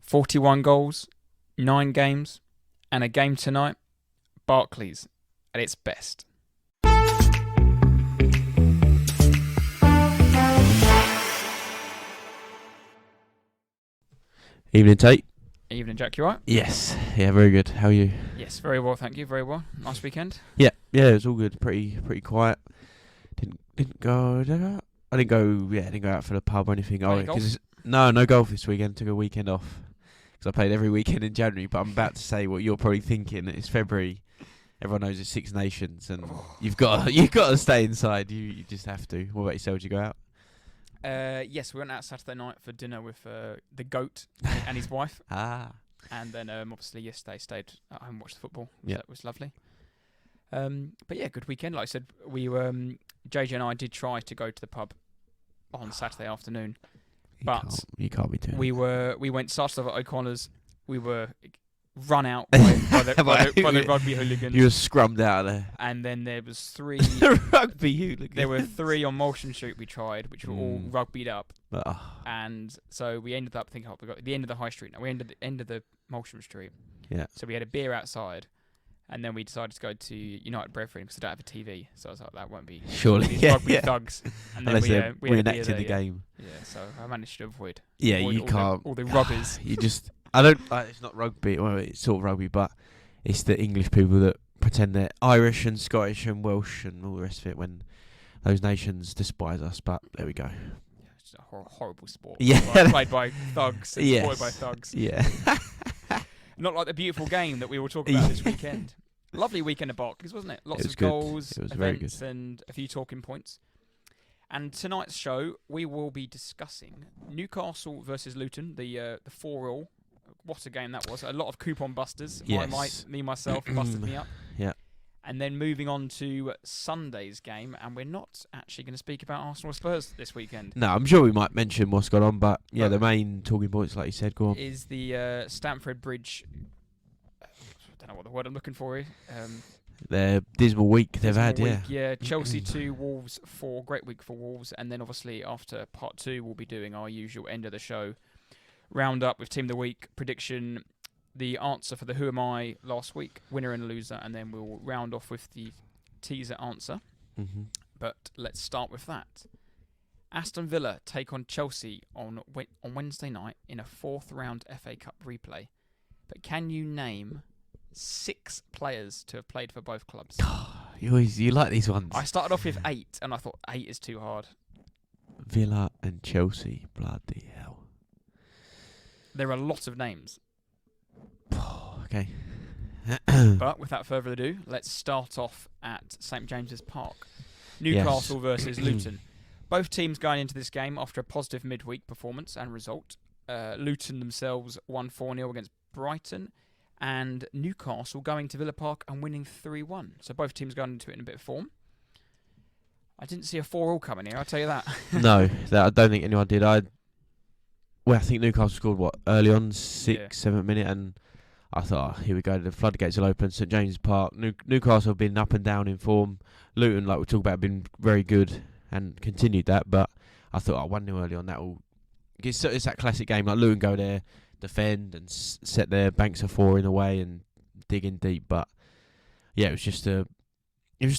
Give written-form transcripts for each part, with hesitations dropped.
41 goals, 9 games, and a game tonight. Barclays at its best. Evening, Tate. Evening, Jack. You right? Yes. Yeah, very good. How are you? Yes, very well, thank you. Very well. Nice weekend. Yeah, it was all good. Pretty quiet. Didn't go. I didn't go. Yeah, didn't go out for the pub or anything. Play golf? No golf this weekend. Took a weekend off because I played every weekend in January. But I'm about to say what you're probably thinking. It's February. Everyone knows it's Six Nations, and you've got to stay inside. You just have to. What about yourself? Did you go out? Yes, we went out Saturday night for dinner with the goat and his wife. And then obviously yesterday stayed at home and watched the football. So that was lovely. But yeah, good weekend. Like I said, we were JJ and I did try to go to the pub on Saturday afternoon, but you can't be doing. We went started off at O'Connor's. We were run out by the rugby hooligans. You were scrummed out of there. And then there was 3 rugby hooligans. There were 3 on Molson Street we tried, which were all rugbyed up. And so we ended up thinking, we got the end of the high street now. We ended the end of the Molson Street. Yeah. So we had a beer outside, and then we decided to go to United Brethren because I don't have a TV. So I was like, that won't be surely rugby thugs. And unless then we reenacted the game. Yeah. So I managed to avoid. Yeah, avoid you can't. All the rubbers. You just. I don't. It's not rugby. Well, it's sort of rugby, but it's the English people that pretend they're Irish and Scottish and Welsh and all the rest of it when those nations despise us. But there we go. Yeah, it's just a horrible sport. Yeah, played by thugs. And supported by thugs. Yeah. Not like the beautiful game that we will talk about this weekend. Lovely weekend at Barclays, wasn't it? Lots of goals, events, and a few talking points. And tonight's show, we will be discussing Newcastle versus Luton, the 4-4. What a game that was. A lot of coupon busters. Yes. Myself, busted me up. Yeah. And then moving on to Sunday's game, and we're not actually going to speak about Arsenal or Spurs this weekend. No, I'm sure we might mention what's gone on, but the main talking points, like you said, go on. Is the Stamford Bridge... I don't know what the word I'm looking for is. Their dismal week they've had, Yeah, Chelsea 2, Wolves 4. Great week for Wolves. And then obviously after part 2, we'll be doing our usual end of the show roundup with Team of the Week, prediction, the answer for the Who Am I last week, winner and loser, and then we'll round off with the teaser answer. Mm-hmm. But let's start with that. Aston Villa take on Chelsea on Wednesday night in a 4th round FA Cup replay. But can you name 6 players to have played for both clubs? You like these ones. I started off with 8, and I thought 8 is too hard. Villa and Chelsea, bloody hell. There are lots of names. Okay. But without further ado, let's start off at St James's Park. Newcastle versus Luton. Both teams going into this game after a positive midweek performance and result. Luton themselves won 4-0 against Brighton, and Newcastle going to Villa Park and winning 3-1. So both teams going into it in a bit of form. I didn't see a 4-4 coming here, I'll tell you that. No, I don't think anyone did. I think Newcastle scored, early on, 7th minute, and I thought, here we go, the floodgates will open. St James's Park. Newcastle have been up and down in form. Luton, like we talked about, have been very good and continued that, but I thought, 1-0 early on, it's that classic game, like Luton go there, defend and set their banks of 4 in a way and dig in deep, but yeah, it was just a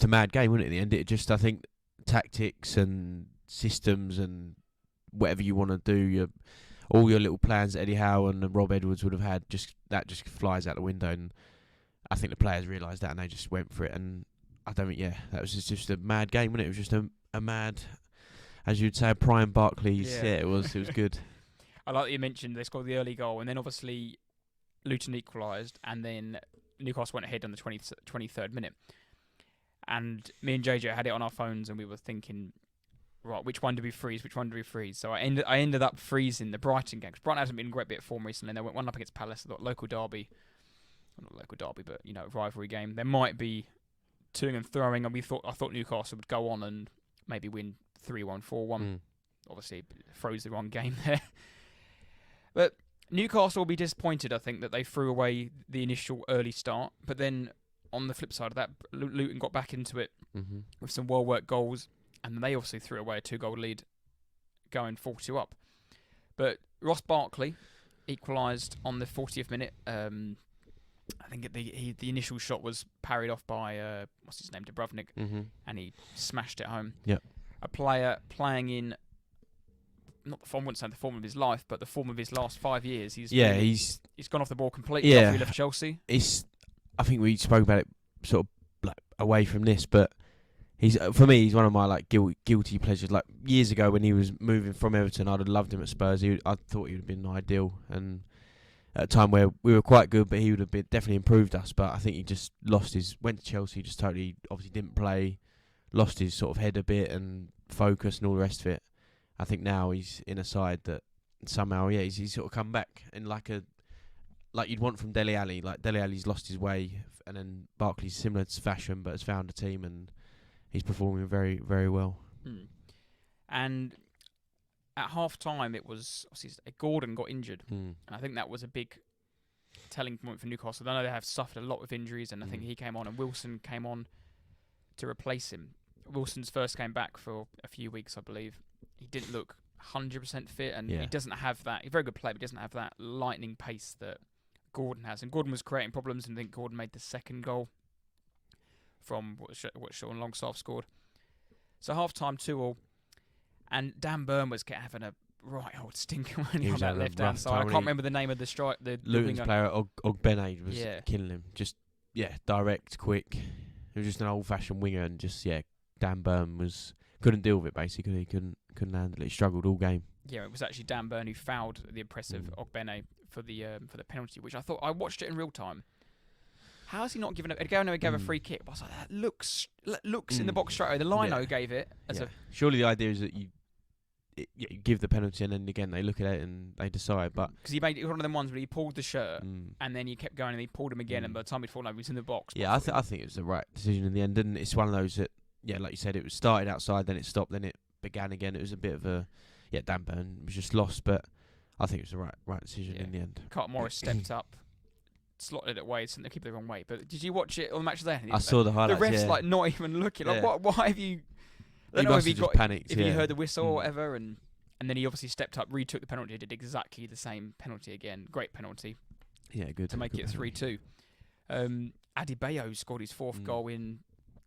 mad game, wasn't it? At the end, I think tactics and systems and whatever you want to do, all your little plans that Eddie Howe and Rob Edwards would have had, just flies out the window, and I think the players realised that and they just went for it. And I don't think, that was just a mad game, wasn't it? It was just a mad, as you'd say, a prime Barclays. Yeah, it was good. I like that you mentioned they scored the early goal, and then obviously Luton equalised, and then Newcastle went ahead on the 23rd minute. And me and JJ had it on our phones, and we were thinking, right, which one do we freeze? So I ended up freezing the Brighton game, because Brighton hasn't been in a great bit of form recently. They went 1-up against Palace, I thought local derby, not local derby, but rivalry game. There might be toing and throwing, and I thought Newcastle would go on and maybe win 3-1, 4-1. Obviously, froze the wrong game there. But Newcastle will be disappointed, I think, that they threw away the initial early start. But then on the flip side of that, Luton got back into it with some well-worked goals. And they obviously threw away a 2-goal lead going 4-2 up. But Ross Barkley equalised on the 40th minute. I think the initial shot was parried off by what's his name, Dubrovnik, and he smashed it home. Yep. A player playing in not the form, I wouldn't say the form of his life, but the form of his last 5 years. He's gone off the ball completely after he left Chelsea. I think we spoke about it sort of like away from this, but for me he's one of my like guilty pleasures. Like years ago when he was moving from Everton, I'd have loved him at Spurs. I thought he would have been ideal, and at a time where we were quite good, but he would have definitely improved us. But I think he just went to Chelsea, just totally obviously didn't play, lost his sort of head a bit and focus and all the rest of it. I think now he's in a side that somehow, he's sort of come back in like you'd want from Dele Alli. Like Dele Alli's lost his way, and then Barkley's similar to fashion, but has found a team and he's performing very, very well. And at half time, it was Gordon got injured, and I think that was a big telling point for Newcastle. I know they have suffered a lot with injuries, and I think he came on, and Wilson came on to replace him. Wilson's first came back for a few weeks, I believe. He didn't look 100% fit, and he doesn't have that. He's a very good player, but he doesn't have that lightning pace that Gordon has. And Gordon was creating problems, and I think Gordon made the second goal from what Sean Longstaff scored. So half-time 2-2, and Dan Burn was having a right old stinker when he was on that left-hand side. I can't remember the name of the Luton's player, Ogbene, was killing him. Just, direct, quick. He was just an old-fashioned winger, and just, Dan Burn couldn't deal with it, basically. He couldn't handle it. He struggled all game. Yeah, it was actually Dan Burn who fouled the impressive Ogbene for the penalty, which I watched it in real time. How has he not given it? He gave a free kick. But I was like, that looks in the box straight away. The lino gave it as a. Surely the idea is that you give the penalty and then again they look at it and they decide. But because he made it one of them ones where he pulled the shirt and then he kept going and he pulled him again, and by the time he'd fallen over, he was in the box. Yeah, I think it was the right decision in the end. And it's one of those that, like you said, it was started outside, then it stopped, then it began again. It was a bit of a Dan Burn was just lost, but I think it was the right decision in the end. Carter Morris stepped up, slotted it away, so they keep it the wrong way. But did you watch it on the match there? I saw the highlights. The ref's not even looking. Like, why have you? He must have just panicked. If you heard the whistle or whatever, and then he obviously stepped up, retook the penalty, did exactly the same penalty again. Great penalty. Yeah, good to make it 3-2. Adebayo scored his fourth goal in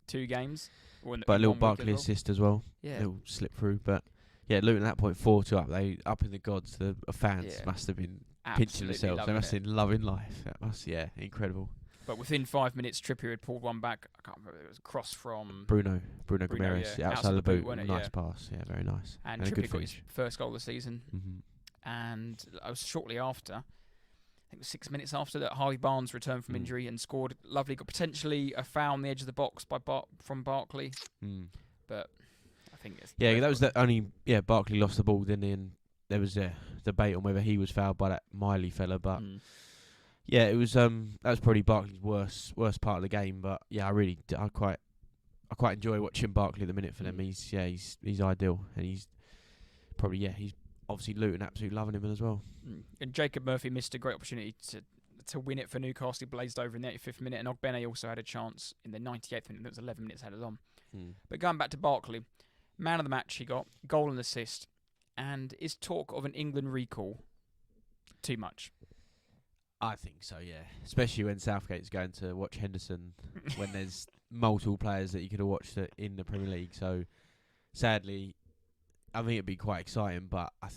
2 games. But a little Barkley assist as well. Yeah, little slip through. But Luton at that point 4-2 up. They up in the gods. The fans must have been pinching themselves. They must have been loving life. That must, incredible. But within 5 minutes, Trippier had pulled one back. I can't remember. It was a cross from Bruno Gomes outside the boot. Nice pass. Yeah, very nice. And Trippier got his first goal of the season. And it was shortly after. I think it was 6 minutes after that, Harvey Barnes returned from injury and scored. Lovely, got potentially a foul on the edge of the box from Barkley. But I think it's that was the only Barkley lost the ball, didn't he? And there was a debate on whether he was fouled by that Miley fella, but it was that was probably Barkley's worst part of the game. But I quite enjoy watching Barkley at the minute for them. He's ideal, and he's probably he's obviously Luton absolutely loving him as well. And Jacob Murphy missed a great opportunity to win it for Newcastle. He blazed over in the 85th minute, and Ogbene also had a chance in the 98th minute. That was 11 minutes added on. But going back to Barkley, man of the match he got, goal and assist, and is talk of an England recall too much? I think so, yeah. Especially when Southgate's going to watch Henderson when there's multiple players that you could have watched in the Premier League. So, sadly, I think it'd be quite exciting, but I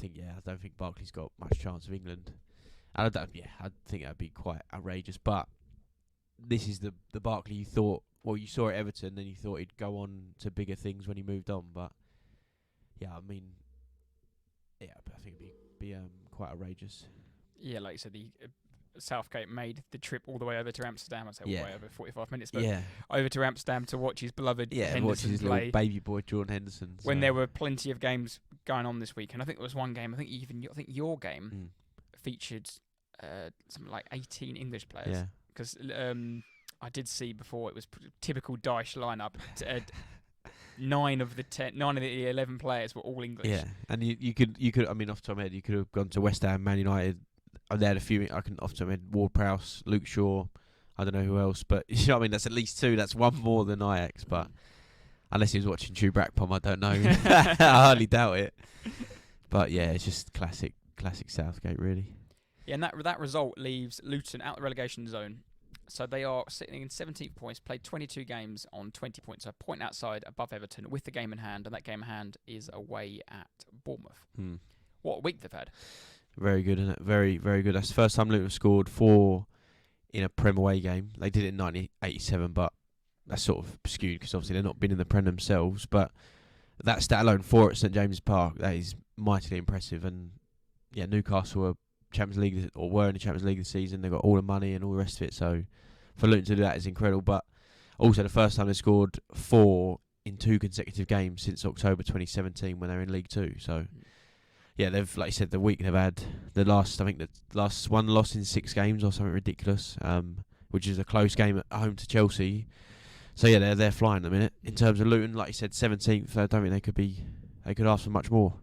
don't think Barkley's got much chance of England. And I think that'd be quite outrageous. But this is the Barkley you thought. Well, you saw at Everton, then you thought he'd go on to bigger things when he moved on. But I think it'd be quite outrageous. Yeah, like you said, Southgate made the trip all the way over to Amsterdam. I say all the way over 45 minutes, but over to Amsterdam to watch his beloved Henderson watch his play. Little baby boy Jordan Henderson. When there were plenty of games going on this week, and I think there was one game. I think your game featured something like 18 English players. Yeah, because I did see before it was typical Dyche lineup. 9 of the 11 players were all English. Yeah, and you could I mean off the top of my head you could have gone to West Ham, Man United. They had a few. I can off the top of my head, Ward-Prowse, Luke Shaw. I don't know who else, but you know what I mean. That's at least 2. That's one more than Ajax. But unless he was watching True Brackpom, I don't know. I hardly doubt it. But it's just classic Southgate, really. Yeah, and that result leaves Luton out the relegation zone. So they are sitting in 17th points, played 22 games on 20 points, so a point outside above Everton with the game in hand, and that game in hand is away at Bournemouth. What a week they've had. Very good, isn't it? Very, very good. That's the first time Luton have scored 4 in a Prem away game. They did it in 1987, but that's sort of skewed because obviously they've not been in the Prem themselves. But that stat alone, 4 at St James's Park, that is mightily impressive. And yeah, Newcastle were Champions League or were in the Champions League this season. They got all the money and all the rest of it. So for Luton to do that is incredible. But also the first time they scored 4 in 2 consecutive games since October 2017 when they were in League Two. So yeah, they've, like you said, the week they've had the last one loss in 6 games or something ridiculous, which is a close game at home to Chelsea. So yeah, they're flying at the minute. In terms of Luton, like you said, 17th. I don't think they could ask for much more.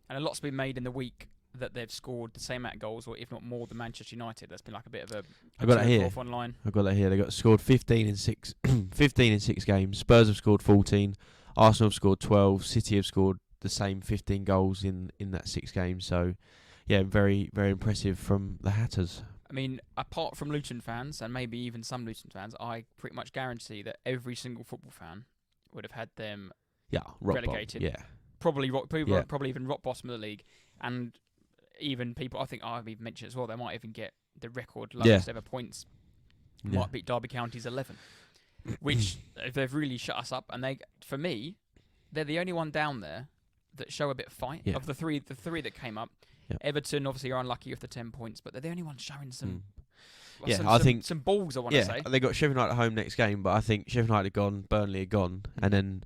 And a lot's been made in the week that they've scored the same amount of goals, or if not more, than Manchester United. That's been like a bit of a I got that here. Online. I got that here. They got scored 15 in 6, 15 in 6 games. Spurs have scored 14. Arsenal have scored 12. City have scored the same 15 goals in that 6 games. So yeah, very, very impressive from the Hatters. I mean, apart from Luton fans, and maybe even some Luton fans, I pretty much guarantee that every single football fan would have had them relegated. Yeah, probably even rock bottom of the league, and even people, I think I've even mentioned as well, they might even get the record lowest ever points. Might beat Derby County's 11, which they've really shut us up. And for me, they're the only one down there that show a bit of fight. Of the three that came up. Everton obviously are unlucky with the 10 points, but they're the only ones showing some. I think some balls. I want to say. They got Sheffield United at home next game, but I think Sheffield United are gone, Burnley are gone, and then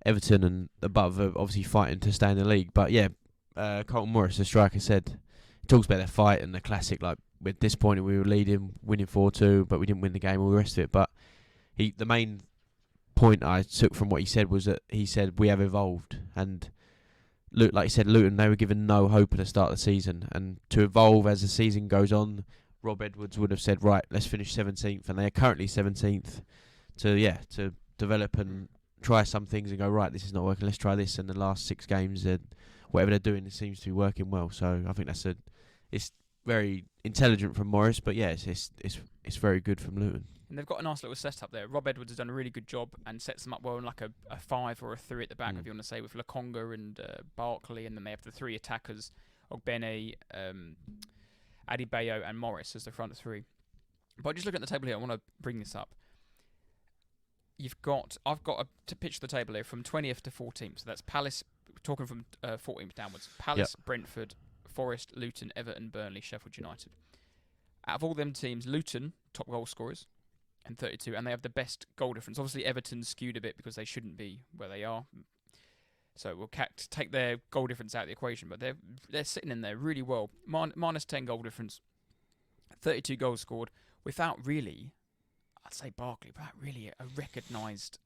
Everton and above are obviously fighting to stay in the league. But yeah, Carlton Morris, the striker, said he talks about their fight and the classic. Like, we're disappointed we were leading, winning 4-2, but we didn't win the game. All the rest of it, but the main point I took from what he said was that he said we have evolved. And like you said, Luton, they were given no hope at the start of the season, and to evolve as the season goes on, Rob Edwards would have said, right, let's finish 17th, and they are currently 17th. To develop and try some things and go, right, this is not working, let's try this. And the last 6 games, whatever they're doing, it seems to be working well. So I think it's very intelligent from Morris, but yeah, it's very good from Luton. And they've got a nice little setup there. Rob Edwards has done a really good job and sets them up well in like a 5 or a 3 at the back, if you want to say, with Lokonga and Barkley, and then they have the 3 attackers, Ogbene, Adebayo and Morris as the front 3. But just looking at the table here, I want to bring this up. I've got to pitch the table here from 20th to 14th. So that's Palace, talking from 14th downwards. Palace, Brentford, Forest, Luton, Everton, Burnley, Sheffield United. Out of all them teams, Luton, top goal scorers, and 32, and they have the best goal difference. Obviously, Everton's skewed a bit because they shouldn't be where they are. So we'll take their goal difference out of the equation, but they're sitting in there really well. Minus 10 goal difference, 32 goals scored, without really, I'd say Barkley, but really a recognised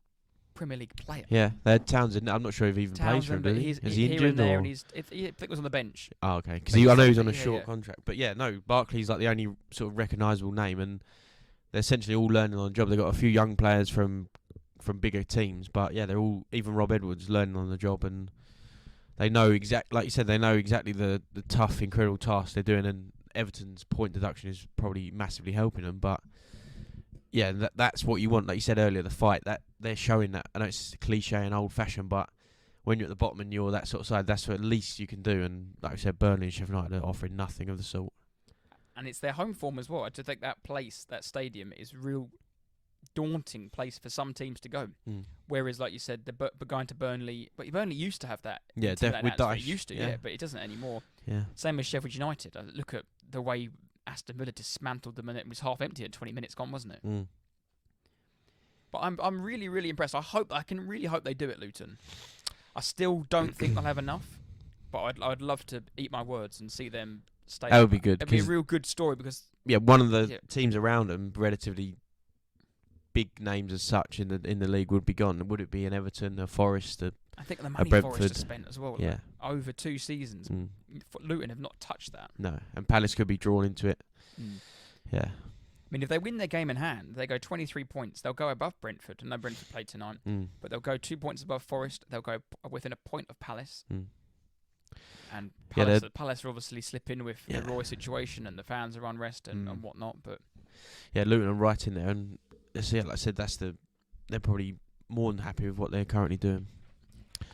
Premier League player. Yeah, they had Townsend. I'm not sure if he even plays for him, did he? Is he injured? There, and I think it was on the bench. Oh, okay. Because I know he's on a short contract. But yeah, no, Barkley's like the only sort of recognisable name, and they're essentially all learning on the job. They've got a few young players from bigger teams, but yeah, they're all, even Rob Edwards, learning on the job, and they know like you said, they know exactly the tough, incredible task they're doing, and Everton's point deduction is probably massively helping them, but yeah, that's what you want. Like you said earlier, the fight, that they're showing that. I know it's cliche and old-fashioned, but when you're at the bottom and you're that sort of side, that's what at least you can do, and like I said, Burnley and Sheffield United are offering nothing of the sort. And it's their home form as well. I just think that place, that stadium, is a real daunting place for some teams to go. Whereas, like you said, going to Burnley, but Burnley used to have that. Yeah, definitely. Used to, but it doesn't anymore. Yeah. Same as Sheffield United. Look at the way Aston Villa dismantled them, and it was half empty at 20 minutes gone, wasn't it? But I'm really, really impressed. I can really hope they do it, Luton. I still don't think they'll have enough, but I'd love to eat my words and see them stay. That would be good. It'd be a real good story because one of the teams around them, relatively big names as such in the league, would be gone. Would it be an Everton, a Forest, I think the money Brentford Forest has spent as well. Yeah. Like, over 2 seasons, Luton have not touched that. No, and Palace could be drawn into it. Yeah. I mean, if they win their game in hand, they go 23 points. They'll go above Brentford. I know Brentford played tonight, but they'll go 2 points above Forest. They'll go within a point of Palace. And Yeah, Palace are obviously slipping with the Roy situation and the fans are unrest and whatnot. But yeah, Luton are right in there, and like I said, they're probably more than happy with what they're currently doing.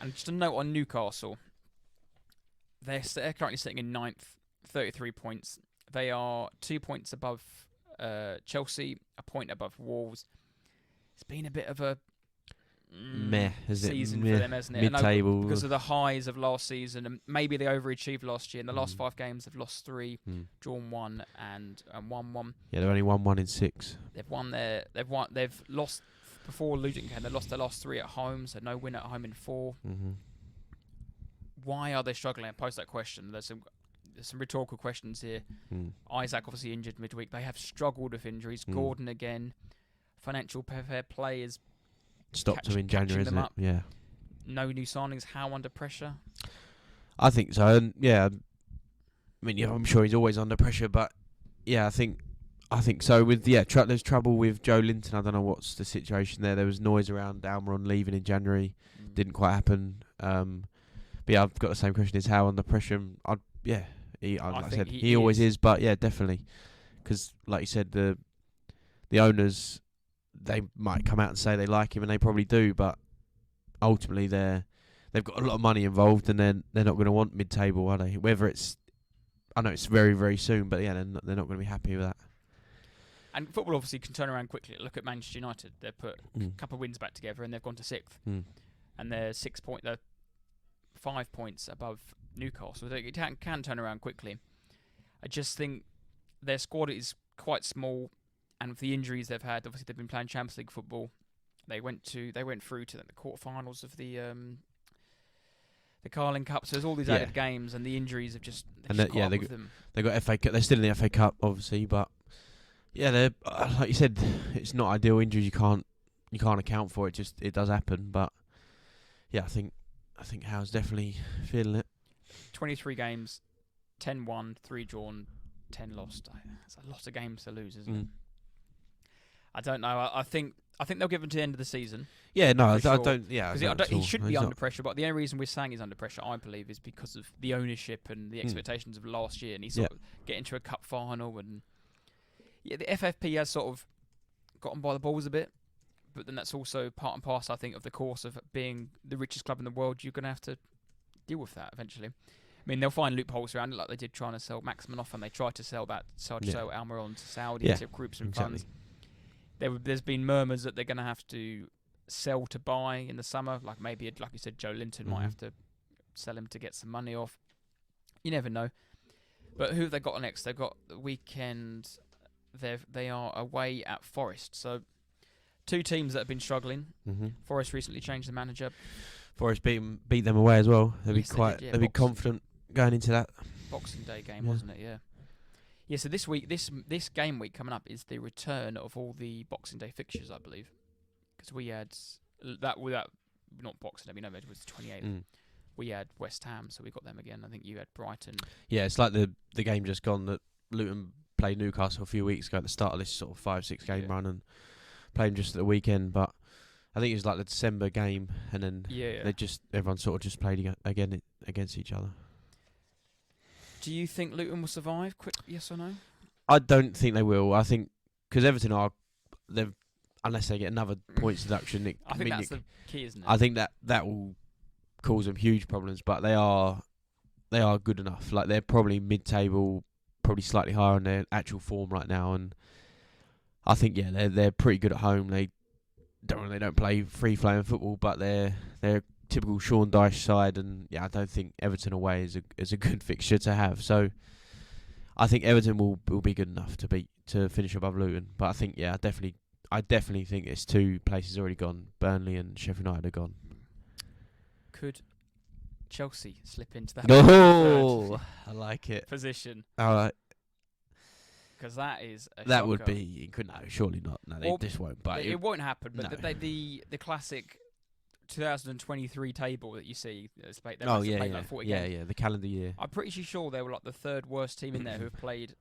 And just a note on Newcastle, they're currently sitting in 9th, 33 points. They are 2 points above Chelsea, a point above Wolves. It's been a bit of a season for them, hasn't it? Mid-table. Because of the highs of last season, and maybe they overachieved last year. In the last 5 games, they've lost 3, drawn 1, and won 1. Yeah, they've only won 1 in 6. They've lost before Luton came. They lost their last 3 at home, so no win at home in 4. Mm-hmm. Why are they struggling? I pose that question. There's some rhetorical questions here. Isaac obviously injured midweek. They have struggled with injuries. Gordon again. Financial fair play is stopped them in January, isn't it? Yeah. No new signings. How under pressure? I think so. And yeah, I mean, I'm sure he's always under pressure, but yeah, I think so. With there's trouble with Joe Linton. I don't know what's the situation there. There was noise around Almiron leaving in January. Didn't quite happen. But yeah, I've got the same question: is how under pressure? He always is. But yeah, definitely, because like you said, the owners, they might come out and say they like him, and they probably do, but ultimately they've got a lot of money involved, and they're not going to want mid-table, are they? Whether it's, I know it's very, very soon, but yeah, they're not going to be happy with that. And football obviously can turn around quickly. Look at Manchester United; they've put a couple of wins back together, and they've gone to 6th, and they're 5 points above Newcastle. It can turn around quickly. I just think their squad is quite small. And with the injuries they've had, obviously they've been playing Champions League football. They went through to the quarterfinals of the Carling Cup. So there's all these added games, and the injuries have just caught up with them. They got FA Cup. They're still in the FA Cup, obviously, but yeah, they're like you said, it's not ideal injuries. You can't account for it. It does happen, but yeah, I think Howe's definitely feeling it. 23 games, 10 won, 3 drawn, 10 lost. It's a lot of games to lose, isn't it? I don't know. I think they'll give him to the end of the season. Yeah, no, I sure. don't. Yeah, because he should be under pressure. But the only reason we're saying he's under pressure, I believe, is because of the ownership and the expectations of last year, and he's sort of getting to a cup final, and the FFP has sort of gotten by the balls a bit. But then that's also part and parcel, I think, of the course of being the richest club in the world. You're going to have to deal with that eventually. I mean, they'll find loopholes around it, like they did trying to sell Maximin off, and they tried to sell Almiron to Saudi to groups and funds. There's been murmurs that they're going to have to sell to buy in the summer. Like maybe, like you said, Joe Linton might have to sell him to get some money off. You never know. But who have they got next? They've got the weekend. They are away at Forest. So 2 teams that have been struggling. Forest recently changed the manager. Forest beat them away as well. They'll be confident going into that Boxing Day game, wasn't it? Yeah. Yeah, so this week, this game week coming up is the return of all the Boxing Day fixtures, I believe, because we had that not Boxing Day, it was the 28th. We had West Ham, so we got them again. I think you had Brighton. Yeah, it's like the game just gone that Luton played Newcastle a few weeks ago at the start of this sort of 5-6 game run, and played them just at the weekend. But I think it was like the December game, and then everyone sort of just played again against each other. Do you think Luton will survive? Quick, yes or no? I don't think they will. I think because Everton unless they get another points deduction. I think that's the key, isn't it? I think that will cause them huge problems. But they are good enough. Like they're probably mid-table, probably slightly higher on their actual form right now. And I think they're pretty good at home. They don't play free-flowing football, but they're typical Sean Dyche side, and I don't think Everton away is a good fixture to have. So I think Everton will be good enough to finish above Luton. But I think I definitely think it's 2 places already gone. Burnley and Sheffield United are gone. Could Chelsea slip into that? Oh, I like it. Position. All right. Because that is a that shocker. would be no, surely not. No, they just won't. But it won't happen. But the classic 2023 table that you see, played like 40 games. The calendar year. I'm pretty sure they were like the 3rd worst team in there who have played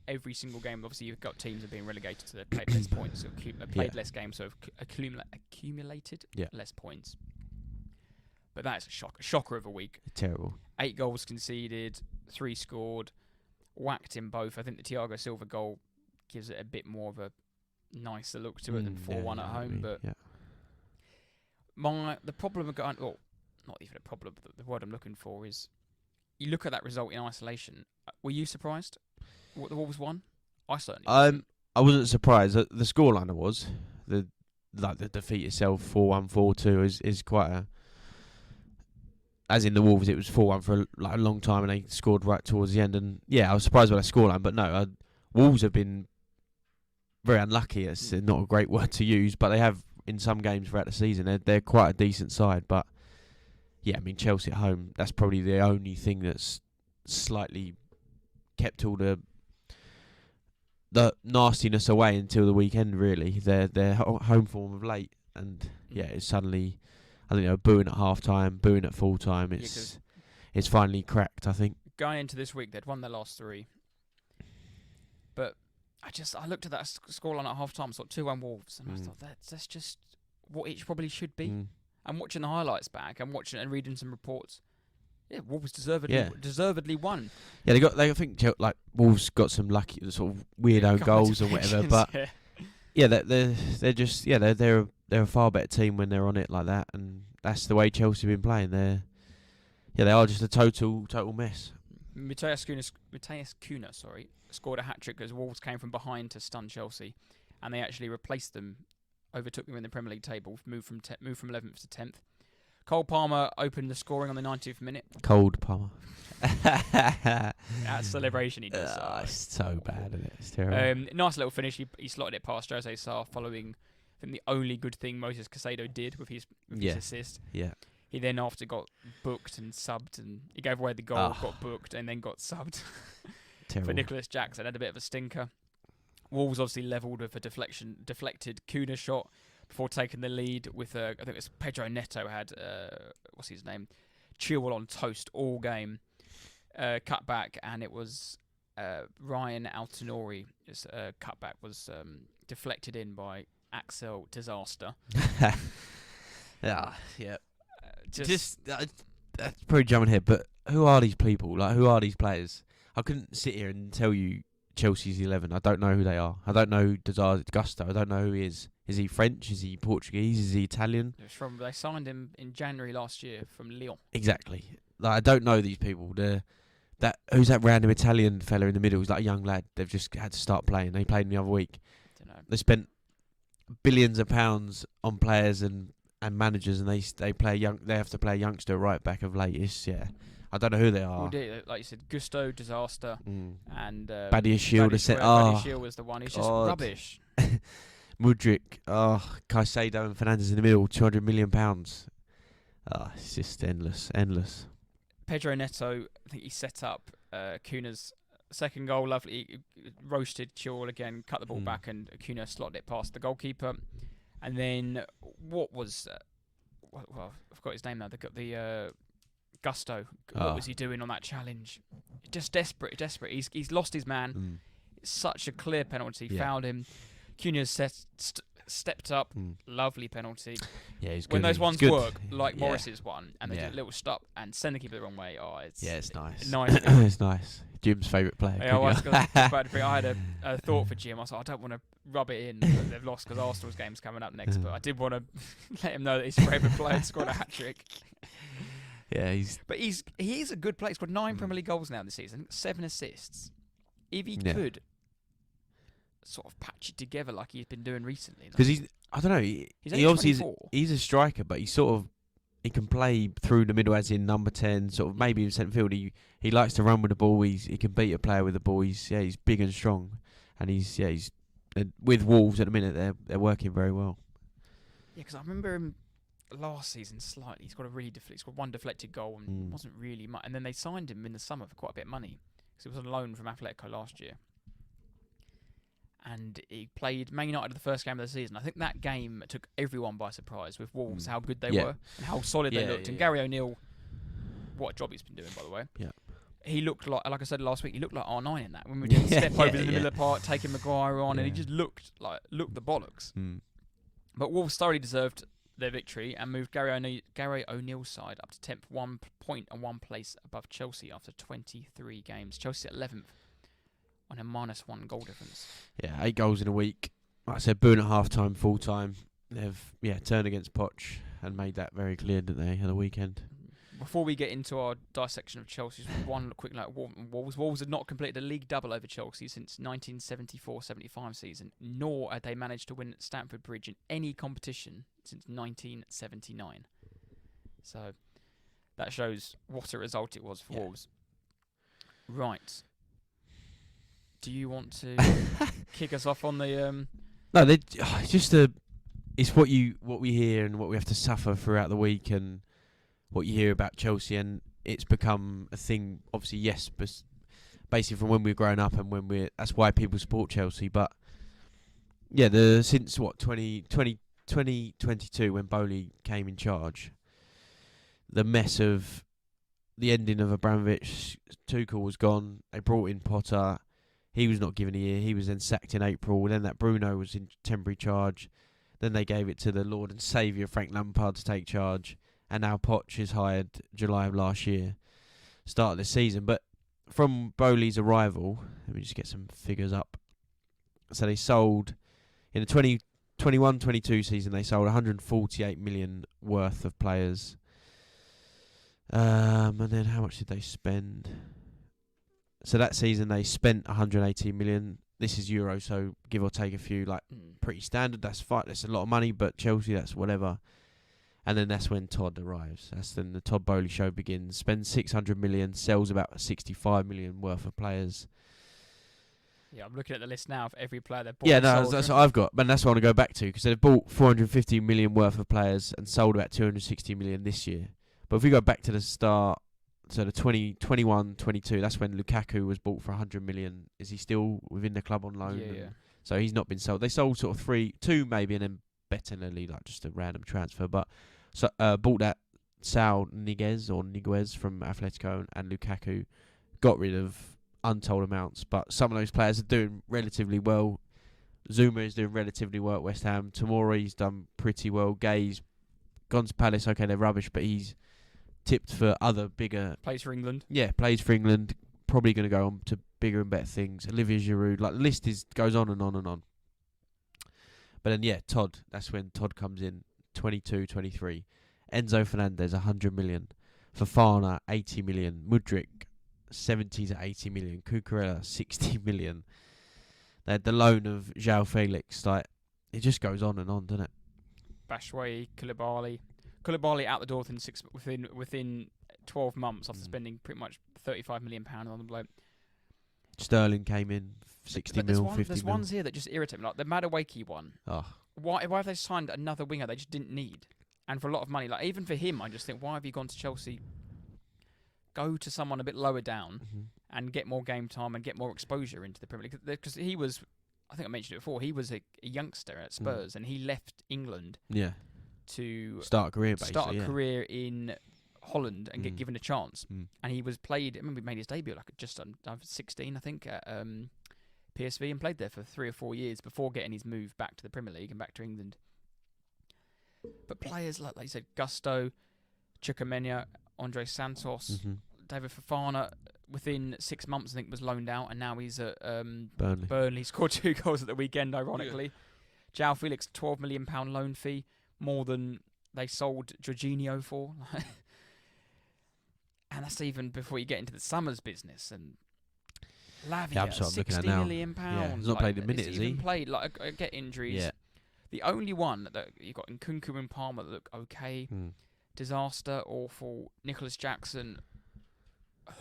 every single game. Obviously, you've got teams that have been relegated to the played less points, so played less games, so have accumulated less points. But that is a shocker of a week. Terrible. 8 goals conceded, 3 scored, whacked in both. I think the Thiago Silva goal gives it a bit more of a nicer look to it than 4-1 at home. But the problem of going, well, not even a problem, but the word I'm looking for is, you look at that result in isolation. Were you surprised what the Wolves won? I certainly wasn't. I wasn't surprised. The scoreline was the defeat itself, 4-1, 4-2 is quite a. As in the Wolves, it was 4-1 for a long time, and they scored right towards the end. And yeah, I was surprised by the scoreline, but no, Wolves have been very unlucky. It's not a great word to use, but they have in some games throughout the season. They're quite a decent side, but yeah, I mean Chelsea at home. That's probably the only thing that's slightly kept all the nastiness away until the weekend. Really, their home form of late, and yeah, it's suddenly. I think they were booing at half time, booing at full time. It's finally cracked, I think. Going into this week, they'd won their last 3. But I looked at that scoreline at half time, sort of 2-1 Wolves, and I thought that's just what it probably should be. I'm watching the highlights back, I'm watching and reading some reports. Yeah, Wolves deservedly won. Yeah, I think Wolves got some lucky sort of weird own goals and whatever, but they're a far better team when they're on it like that, and that's the way Chelsea have been playing. They are just a total mess. Matthias Cunha, scored a hat-trick as Wolves came from behind to stun Chelsea, and they actually replaced them, overtook them in the Premier League table, moved from 11th to 10th. Cole Palmer opened the scoring on the 90th minute. Cold Palmer. That celebration he does. It's so bad, isn't it? It's terrible. Nice little finish. He slotted it past Jose Sarr following, I think, the only good thing Moses Caicedo did with his assist. Yeah. He then after got booked and subbed, and he gave away the goal, got booked, and then got subbed for Nicholas Jackson. Had a bit of a stinker. Wolves obviously levelled with a deflected Cunha shot before taking the lead with, I think it was Pedro Neto had, what's his name? Chilwell on toast all game. Cut back, and it was Ryan Altonori. His cutback was deflected in by Axel Disaster. Yeah. Just that's probably jumping ahead, but who are these people? Who are these players? I couldn't sit here and tell you Chelsea's 11. I don't know who they are. I don't know Gusto. I don't know who he is. Is he French? Is he Portuguese? Is he Italian? They signed him in January last year from Lyon. Exactly. I don't know these people. Who's that random Italian fella in the middle? He's like a young lad. They've just had to start playing. They played him the other week. They spent billions of pounds on players and managers, and they play young. They have to play a youngster right back of late. I don't know who they are. Like you said, Gusto, Disaster, and Badia Shield. Badia Shield was the one. He's just rubbish. Mudryk, Caicedo and Fernandes in the middle, £200 million. It's just endless. Pedro Neto, I think he set up Cunha's second goal. Lovely, he roasted Chilwell again, cut the ball back, and Cunha slotted it past the goalkeeper. And then what was? I forgot his name now. The Gusto. What was he doing on that challenge? Just desperate. He's lost his man. It's such a clear penalty. Fouled him. Cunha stepped up. Lovely penalty. Yeah, he's good. When those ones work, like Morris's one, and they do a little stop and send the keeper the wrong way. It's nice. Nice. It's nice. Jim's favourite player. Yeah, I had a thought for Jim. I was like, I don't want to rub it in that they've lost because Arsenal's game's coming up next, but I did want to let him know that his favourite player scored a hat-trick. Yeah, he is a good player. He's got 9 Premier League goals now this season, 7 assists. If he could sort of patch it together like he's been doing recently. Because he obviously he's a striker, but he can play through the middle as in number 10, sort of maybe in centre field. He likes to run with the ball. He can beat a player with the ball. He's big and strong, and he's with Wolves at the minute. They're working very well. Yeah, because I remember him last season slightly. He's got one deflected goal and wasn't really much. And then they signed him in the summer for quite a bit of money because he was on loan from Atletico last year. And he played Man United the first game of the season. I think that game took everyone by surprise with Wolves, how good they were and how solid they looked. And Gary O'Neill, what a job he's been doing, by the way. Yeah. He looked like I said last week, he looked like R9 in that. When we did step over in the middle of the park, taking Maguire on, and he just looked the bollocks. But Wolves thoroughly deserved their victory and moved Gary O'Neill's side up to 10th, 1 point and 1 place above Chelsea after 23 games. Chelsea at 11th on a -1 goal difference. Yeah, 8 goals in a week. Like I said, booing at half-time, full-time. They've turned against Poch and made that very clear, didn't they, on the weekend? Before we get into our dissection of Chelsea, one quick note. Wolves had not completed a league double over Chelsea since 1974-75 season, nor had they managed to win at Stamford Bridge in any competition since 1979. So that shows what a result it was for Wolves. Right. Do you want to kick us off on the... No, it's just it's what we hear and what we have to suffer throughout the week, and what you hear about Chelsea, and it's become a thing. Obviously, yes, but basically from when we're growing up and that's why people support Chelsea. But yeah, since 2022 when Bowley came in charge, the mess of the ending of Abramovich, Tuchel was gone. They brought in Potter. He was not given a year. He was then sacked in April. Then that Bruno was in temporary charge. Then they gave it to the Lord and Saviour Frank Lampard to take charge. And now Poch is hired July of last year, start of the season. But from Bowley's arrival, let me just get some figures up. So they sold, in the 2021-22 season, they sold 148 million worth of players. And then how much did they spend? So that season they spent 118 million. This is Euro, so give or take a few, pretty standard. That's fine. That's a lot of money, but Chelsea, that's whatever. And then that's when Todd arrives. That's then the Todd Bowley show begins. Spends 600 million, sells about 65 million worth of players. Yeah, I'm looking at the list now of every player they've bought. Yeah, no, that's what I've got. But that's what I want to go back to, because they've bought 450 million worth of players and sold about 260 million this year. But if we go back to the start, so the 2021-22, that's when Lukaku was bought for 100 million. Is he still within the club on loan? Yeah. So he's not been sold. They sold sort of two maybe, and then Bettinelli, just a random transfer. But so bought that Saul Niguez from Atletico and Lukaku, got rid of untold amounts. But some of those players are doing relatively well. Zuma is doing relatively well at West Ham. Tomori's done pretty well. Gay's gone to Palace. Okay, they're rubbish, but he's tipped for other bigger... Plays for England. Yeah, plays for England. Probably going to go on to bigger and better things. Olivier Giroud. The list goes on and on and on. But then, Todd. That's when Todd comes in. 22-23. Enzo Fernandez, 100 million. Fofana, 80 million. Mudryk, 70 to 80 million. Cucurella, 60 million. They had the loan of João Felix. It just goes on and on, doesn't it? Batshuayi, Koulibaly out the door within 12 months after spending pretty much £35 million on the bloke. Sterling came in, 60 mil, 50 There's mil. ones here that just irritate me, like the Madueke one. Oh. Why have they signed another winger they just didn't need? And for a lot of money. Even for him, I just think, why have you gone to Chelsea? Go to someone a bit lower down and get more game time and get more exposure into the Premier League. Because he was, I think I mentioned it before, he was a youngster at Spurs and he left England to start a career, basically. Career in Holland and get given a chance. And he was played, I remember he made his debut just under 16, I think, at PSV, and played there for 3 or 4 years before getting his move back to the Premier League and back to England. But players like you said, Gusto, Chukwuemeka, Andre Santos, David Fofana, within 6 months I think was loaned out, and now he's at Burnley. Scored 2 goals at the weekend, ironically. Yeah. João Felix, £12 million loan fee, more than they sold Jorginho for. And that's even before you get into the Summers business. And Lavia, £60 million. Yeah, he's not played a minute, has he? Played, get injuries. Yeah. The only one that you got in Nkunku and Palmer that look okay, disaster, awful. Nicholas Jackson,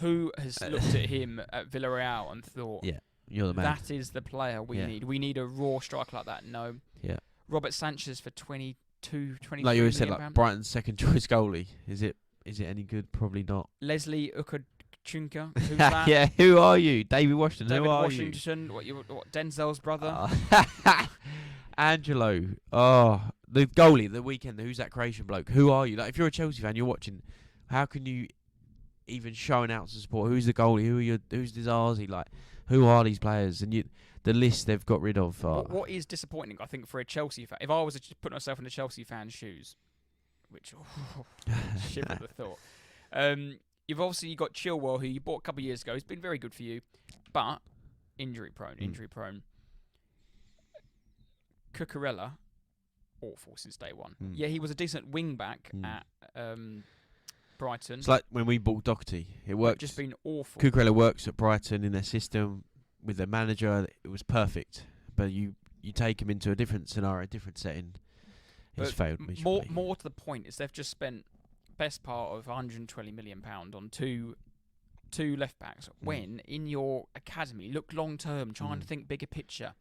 who has looked at him at Villarreal and thought, you're the man. That is the player we need. We need a raw striker like that. No. Yeah. Robert Sanchez for 23 like you always said, £23. Brighton's second choice goalie. Is it any good? Probably not. Leslie Ukachunka. Who's that? Yeah, who are you? David Washington. Who are you? What, Denzel's brother? Angelo. Oh, the goalie the weekend. Who's that Croatian bloke? Who are you? If you're a Chelsea fan, you're watching. How can you even show an ounce of support? Who's the goalie? Who's Dizazi? Who are these players? And the list they've got rid of. What is disappointing, I think, for a Chelsea fan, if I was to put myself in a Chelsea fan's shoes, which shiver at the thought. You've obviously got Chilwell, who you bought a couple of years ago. He's been very good for you, but injury prone. Cucurella, awful since day one. Yeah, he was a decent wing back at Brighton. It's like when we bought Doherty. It worked. Just been awful. Cucurella works at Brighton in their system with their manager. It was perfect, but you take him into a different scenario, a different setting. He's failed miserably. More to the point is they've just spent best part of £120 million on two left backs. When in your academy, look long term, trying to think bigger picture.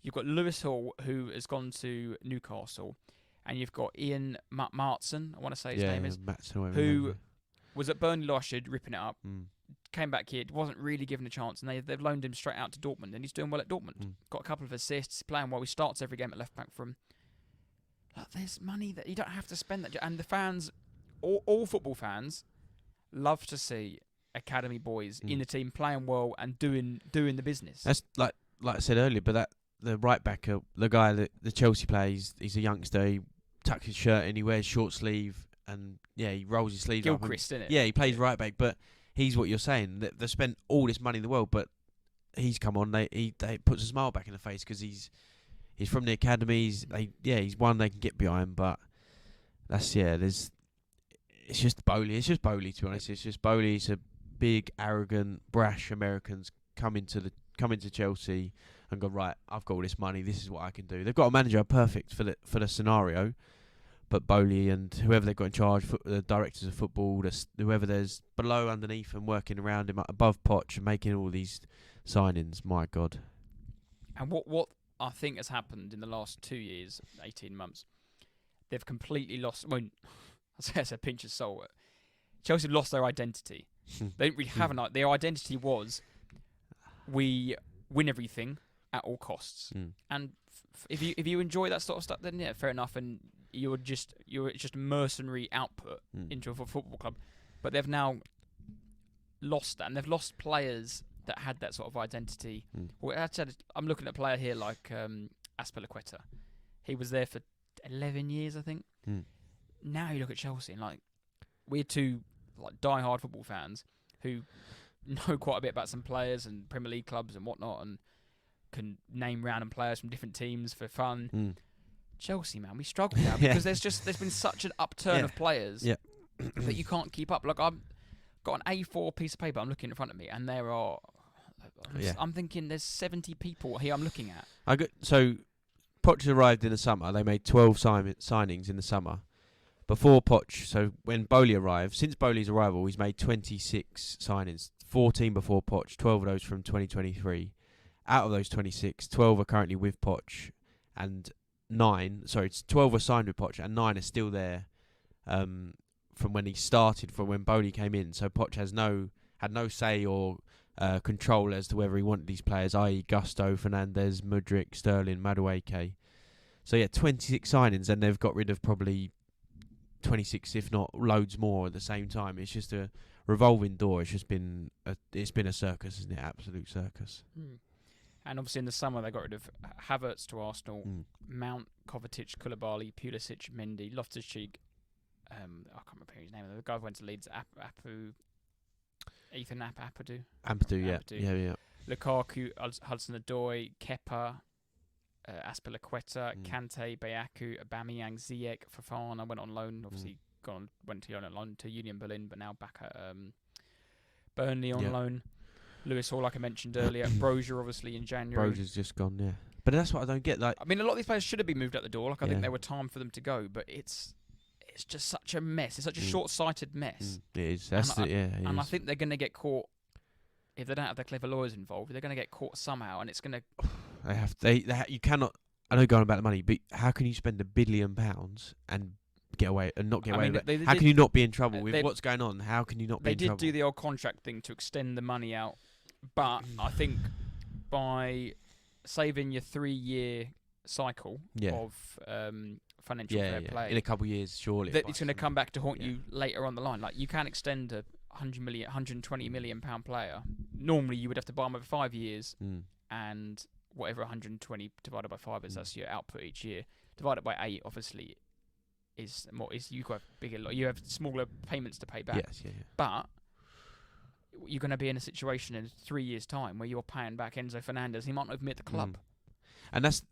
You've got Lewis Hall, who has gone to Newcastle, and you've got Ian Martson, I want to say his name is, who was at Burnley last year, ripping it up. Came back here, wasn't really given a chance, and they've loaned him straight out to Dortmund, and he's doing well at Dortmund. Got a couple of assists, playing well. He starts every game at left back for him. Like, there's money that you don't have to spend that, and the fans, all football fans, love to see academy boys in the team playing well and doing the business. That's like I said earlier, but the right back, the guy that the Chelsea plays, he's a youngster. He tucks his shirt in, he wears short sleeve, and he rolls his sleeves up. Gilchrist, isn't it? Yeah, he plays right back, but he's what you're saying. They've spent all this money in the world, but he's come on. They puts a smile back in the face because he's from the academies. He's one they can get behind, but it's just Bowley. It's just Bowley, to be honest. It's just Bowley. It's a big, arrogant, brash Americans come into Chelsea and go, right, I've got all this money. This is what I can do. They've got a manager perfect for the scenario, but Bowley and whoever they've got in charge, the directors of football, whoever there's below, underneath, and working around him, above Poch, and making all these signings. My God. And what I think has happened in the last 2 years, 18 months, they've completely lost. I mean, I say a pinch of salt. Chelsea lost their identity. They didn't really have their identity was we win everything at all costs. And if you enjoy that sort of stuff, then yeah, fair enough. And you're just mercenary output into a football club. But they've now lost that, and they've lost players that had that sort of identity. Well, I'm looking at a player here like Azpilicueta. He was there for 11 years, I think. Now you look at Chelsea and we're two die-hard football fans who know quite a bit about some players and Premier League clubs and whatnot, and can name random players from different teams for fun. Chelsea, man, we struggle now because there's been such an upturn of players that you can't keep up. I've got an A4 piece of paper I'm looking in front of me, and there are. I'm thinking there's 70 people here I'm looking at. So Poch arrived in the summer. They made 12 signings in the summer. Before Poch, so when Bowley arrived, since Bowley's arrival, he's made 26 signings, 14 before Poch, 12 of those from 2023. Out of those 26, 12 are currently with Poch, and 12 were signed with Poch, and 9 are still there from when he started, from when Bowley came in. So Poch had no say or control as to whether he wanted these players, i.e. Gusto, Fernandes, Mudryk, Sterling, Madueke. So 26 signings, and they've got rid of probably 26, if not loads more at the same time. It's just a revolving door. It's been a circus, isn't it? Absolute circus. And obviously in the summer they got rid of Havertz to Arsenal, Mount, Kovacic, Koulibaly, Pulisic, Mendy, Loftus-Cheek. I can't remember his name. The guy who went to Leeds, Ethan Ampadu. Yeah. Lukaku, Hudson-Odoi, Kepa, Azpilicueta, Kante, Bayaku, Aubameyang, Ziyech, Fofana went on loan. Obviously, went to loan to Union Berlin, but now back at Burnley on loan. Lewis Hall, like I mentioned earlier. Brozier, obviously, in January. Brozier's just gone, yeah. But that's what I don't get. I mean, a lot of these players should have been moved out the door. I think there were time for them to go, but it's just such a mess. It's such a short-sighted mess. It is. And I think they're going to get caught. If they don't have their clever lawyers involved, they're going to get caught somehow, and it's going to. You cannot. I know going about the money, but how can you spend £1 billion and get away and not get away with it? How can you not be in trouble with what's going on? How can you not be in trouble? They did do the old contract thing to extend the money out, but I think by saving your 3-year cycle of financial fair play in a couple of years, surely it's going to come back to haunt you later on the line. You can't extend a 120 million pound player. Normally, you would have to buy him over 5 years, and whatever 120 divided by 5 is. That's your output each year. Divided by 8, obviously, is more. Is you got bigger. You have smaller payments to pay back. Yes, yeah. But you're going to be in a situation in 3 years' time where you're paying back Enzo Fernandez. He might not have met the club. And that's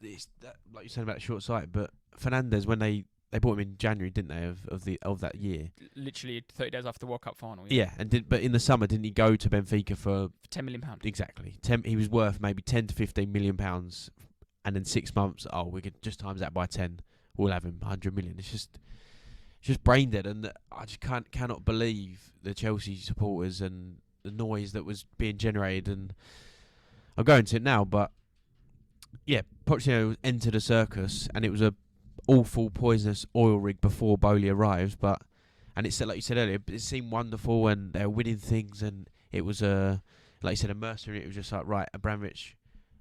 like you said about short sight. But Fernandez, when they bought him in January, didn't they? Of that year, literally 30 days after the World Cup final. Yeah, but in the summer, didn't he go to Benfica for £10 million? Exactly. He was worth maybe 10 to 15 million pounds, and in 6 months, we could just times that by 10. We'll have him 100 million. It's just brain dead, and I just cannot believe the Chelsea supporters and the noise that was being generated. And I'll go into it now, but yeah, Pochettino entered a circus, and it was a awful poisonous oil rig before Bowley arrived, and it said, like you said earlier, it seemed wonderful, and they were winning things, and it was like you said, a mercenary. It was just like, right, Abramovich,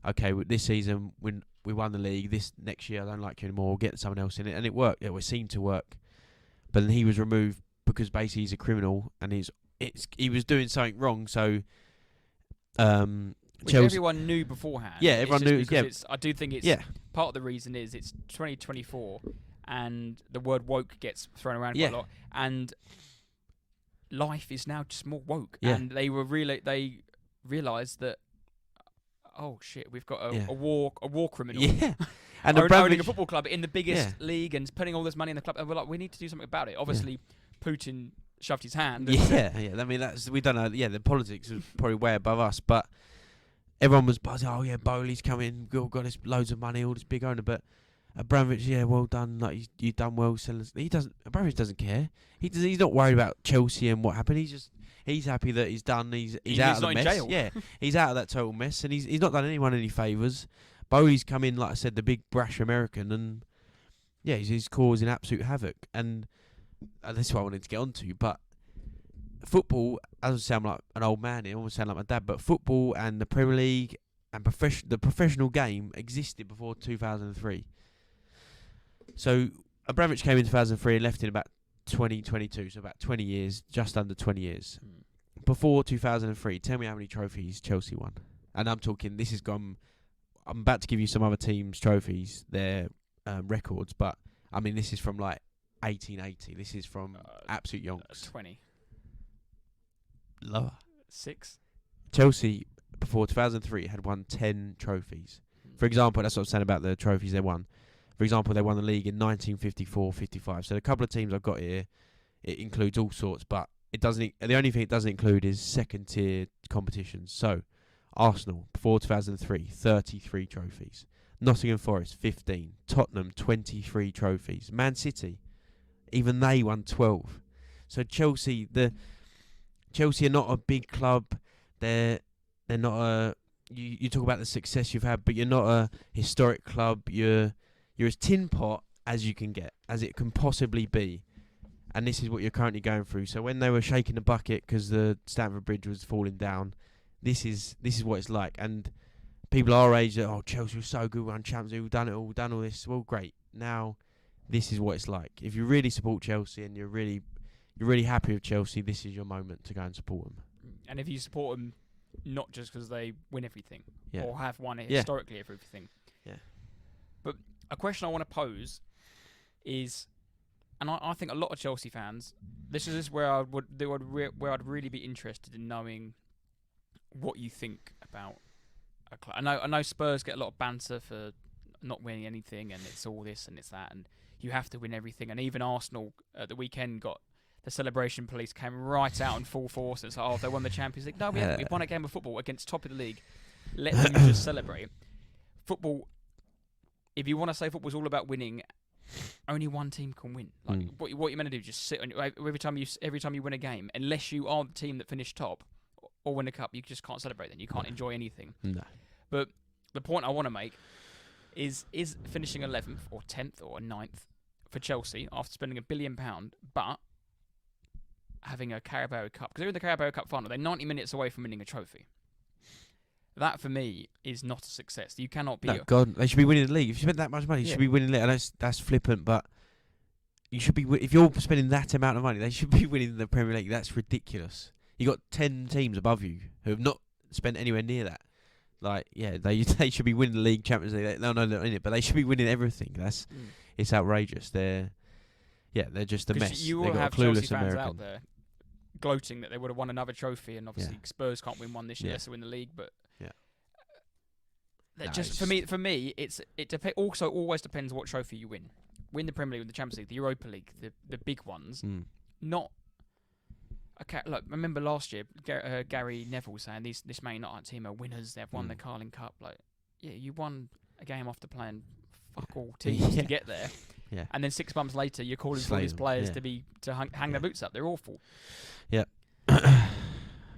okay, this season when we won the league, this next year I don't like you anymore, we'll get someone else in it, and it worked. It seemed to work, but then he was removed because basically he's a criminal, and he was doing something wrong. So which everyone knew beforehand. Yeah, everyone knew. Yeah, I do think it's part of the reason is it's 2024, and the word woke gets thrown around quite a lot, and life is now just more woke. Yeah. And they realised that, oh shit, we've got a war criminal. Yeah, and owning a football club in the biggest league and putting all this money in the club, and we're like, we need to do something about it. Obviously, Putin shoved his hand. Yeah. I mean, we don't know. Yeah, the politics was probably way above us, but everyone was buzzing. Oh yeah, Bowley's coming. We've got this loads of money, all this big owner. But Abramovich, well done. Like you've done well selling. Abramovich doesn't care. He's not worried about Chelsea and what happened. He's happy that he's done. He's out of the mess. Jail. Yeah, he's out of that total mess, and he's not done anyone any favours. Bowley's come in, like I said, the big brash American, and he's causing absolute havoc. And this is what I wanted to get onto, but football, as I sound like an old man here, I almost sound like my dad, but football and the Premier League and the professional game existed before 2003. So Abramovich came in 2003 and left in about 2022, so about 20 years, just under 20 years. Before 2003, tell me how many trophies Chelsea won. And I'm talking, this has gone, I'm about to give you some other teams' trophies, their records, but I mean, this is from like 1880. This is from absolute yonks. 20. Lower. 6. Chelsea, before 2003, had won 10 trophies. For example, that's what I'm saying about the trophies they won. For example, they won the league in 1954-55. So the couple of teams I've got here, it includes all sorts, but it doesn't. The only thing it doesn't include is second-tier competitions. So Arsenal, before 2003, 33 trophies. Nottingham Forest, 15. Tottenham, 23 trophies. Man City, even they won 12. So Chelsea are not a big club. They're not a. You talk about the success you've had, but you're not a historic club. You're as tin pot as you can get, as it can possibly be. And this is what you're currently going through. So when they were shaking the bucket because the Stamford Bridge was falling down, this is what it's like. And people our age that, Chelsea was so good, we won Champions League, we've done it all, done all this. Well, great. Now, this is what it's like. If you really support Chelsea and you're really happy with Chelsea, this is your moment to go and support them. And if you support them, not just because they win everything or have won historically everything. Yeah. But a question I want to pose is, and I think a lot of Chelsea fans, this is where where I'd really be interested in knowing what you think about a club. I know Spurs get a lot of banter for not winning anything, and it's all this and it's that, and you have to win everything. And even Arsenal at the weekend got the celebration police came right out in full force. It's like, they won the Champions League. No, we haven't. We've won a game of football against top of the league. Let them just celebrate. Football, if you want to say football's all about winning, only one team can win. Like what you're meant to do, just sit on every time you win a game. Unless you are the team that finished top or win a cup, you just can't celebrate. Then you can't enjoy anything. No. But the point I want to make is finishing 11th or 10th or 9th for Chelsea after spending £1 billion, but having a Carabao Cup, because they're in the Carabao Cup final, they're 90 minutes away from winning a trophy. That for me is not a success. You cannot be. No, God, they should be winning the league. If you spend that much money, you should be winning the league. And that's flippant, but you should be. If you're spending that amount of money, they should be winning the Premier League. That's ridiculous. You got 10 teams above you who have not spent anywhere near that. Like, yeah, they should be winning the league, Champions League. No, they're not in it, but they should be winning everything. It's outrageous. They're just a mess. You They've all got have a clueless Chelsea fans American. out there gloating that they would have won another trophy, and obviously Spurs can't win one this year, so win the league. But that just for me, it also always depends what trophy you win. Win the Premier League, win the Champions League, the Europa League, the big ones. Not. Okay, look, remember last year, Gary Neville saying this Man United team are winners. They've won the Carling Cup. Like, yeah, you won a game after playing fuck all teams to get there. Yeah. And then 6 months later, you're calling for all these players to hang their boots up. They're awful. Yeah.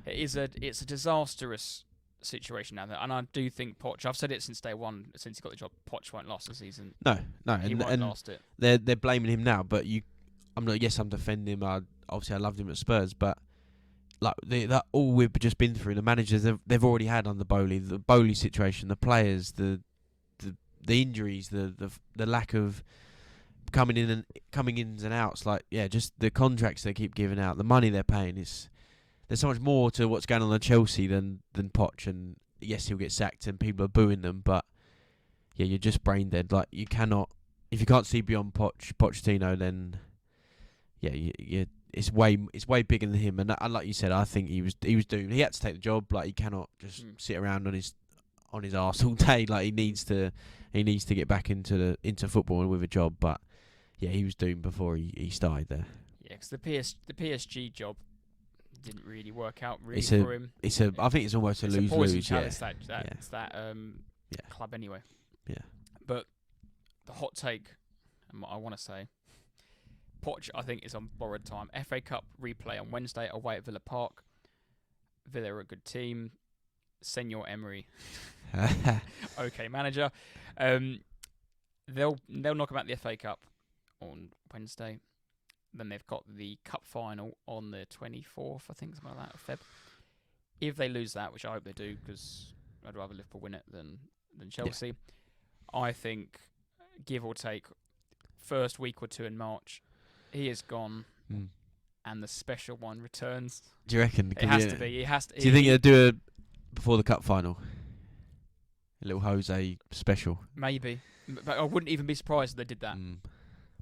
It's a disastrous situation now, and I do think Poch. I've said it since day one, since he got the job. Poch won't last the season. No, he won't last it. They're blaming him now, but I'm defending him. Obviously, I loved him at Spurs, but like that all we've just been through, the managers they've already had under Bowley, the Bowley situation, the players, the injuries, the lack of coming ins and outs, like just the contracts they keep giving out, the money they're paying. There's so much more to what's going on at Chelsea than Poch, and yes, he'll get sacked and people are booing them, but you're just brain dead. Like, you cannot, if you can't see beyond Pochettino, then it's way bigger than him. And like you said, I think he was doomed. He had to take the job. Like, he cannot just sit around on his arse all day. Like, he needs to get back into football and with a job. But he was doomed before he started there. Yeah, because the PSG job didn't really work out for him. I think it's almost a lose-lose. It's that club anyway. Yeah. But the hot take, and what I want to say, Poch, I think, is on borrowed time. FA Cup replay on Wednesday away at Villa Park. Villa are a good team. Senor Emery, okay manager. They'll knock him out the FA Cup on Wednesday. Then they've got the cup final on the 24th, I think, something like that, of Feb. If they lose that, which I hope they do, because I'd rather Liverpool win it than Chelsea, I think, give or take, first week or two in March, he is gone, and the special one returns. Do you reckon? It has to be. It has to. Do you think he'll do it before the cup final? A little Jose special? Maybe. But I wouldn't even be surprised if they did that.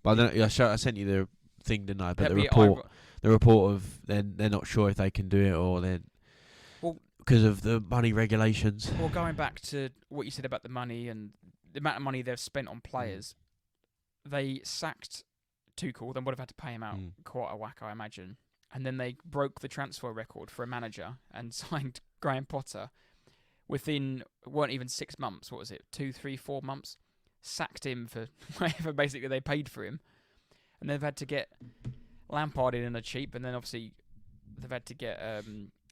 But I don't know, I sent you the thing, didn't I? But the report of they're not sure if they can do it, or they're because of the money regulations. Well, going back to what you said about the money and the amount of money they've spent on players, they sacked Tuchel, then would have had to pay him out quite a whack, I imagine. And then they broke the transfer record for a manager and signed Graham Potter within, weren't even 6 months, what was it, 2, 3, 4 months? Sacked him for whatever basically they paid for him. And they've had to get Lampard in a cheap, and then obviously they've had to get,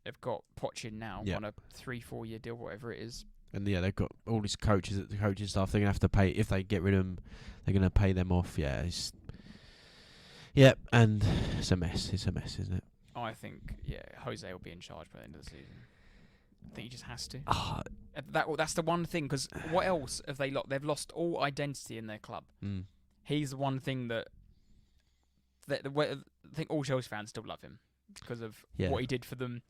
they've got Poch in now on a 3-4 year deal, whatever it is. And they've got all these coaches at the coaching staff. They're going to have to pay, if they get rid of them, they're going to pay them off. And it's a mess. It's a mess, isn't it? I think, Jose will be in charge by the end of the season. I think he just has to. That's the one thing, because what else have they lost? They've lost all identity in their club. He's the one thing that I think all Chelsea fans still love him because of what he did for them.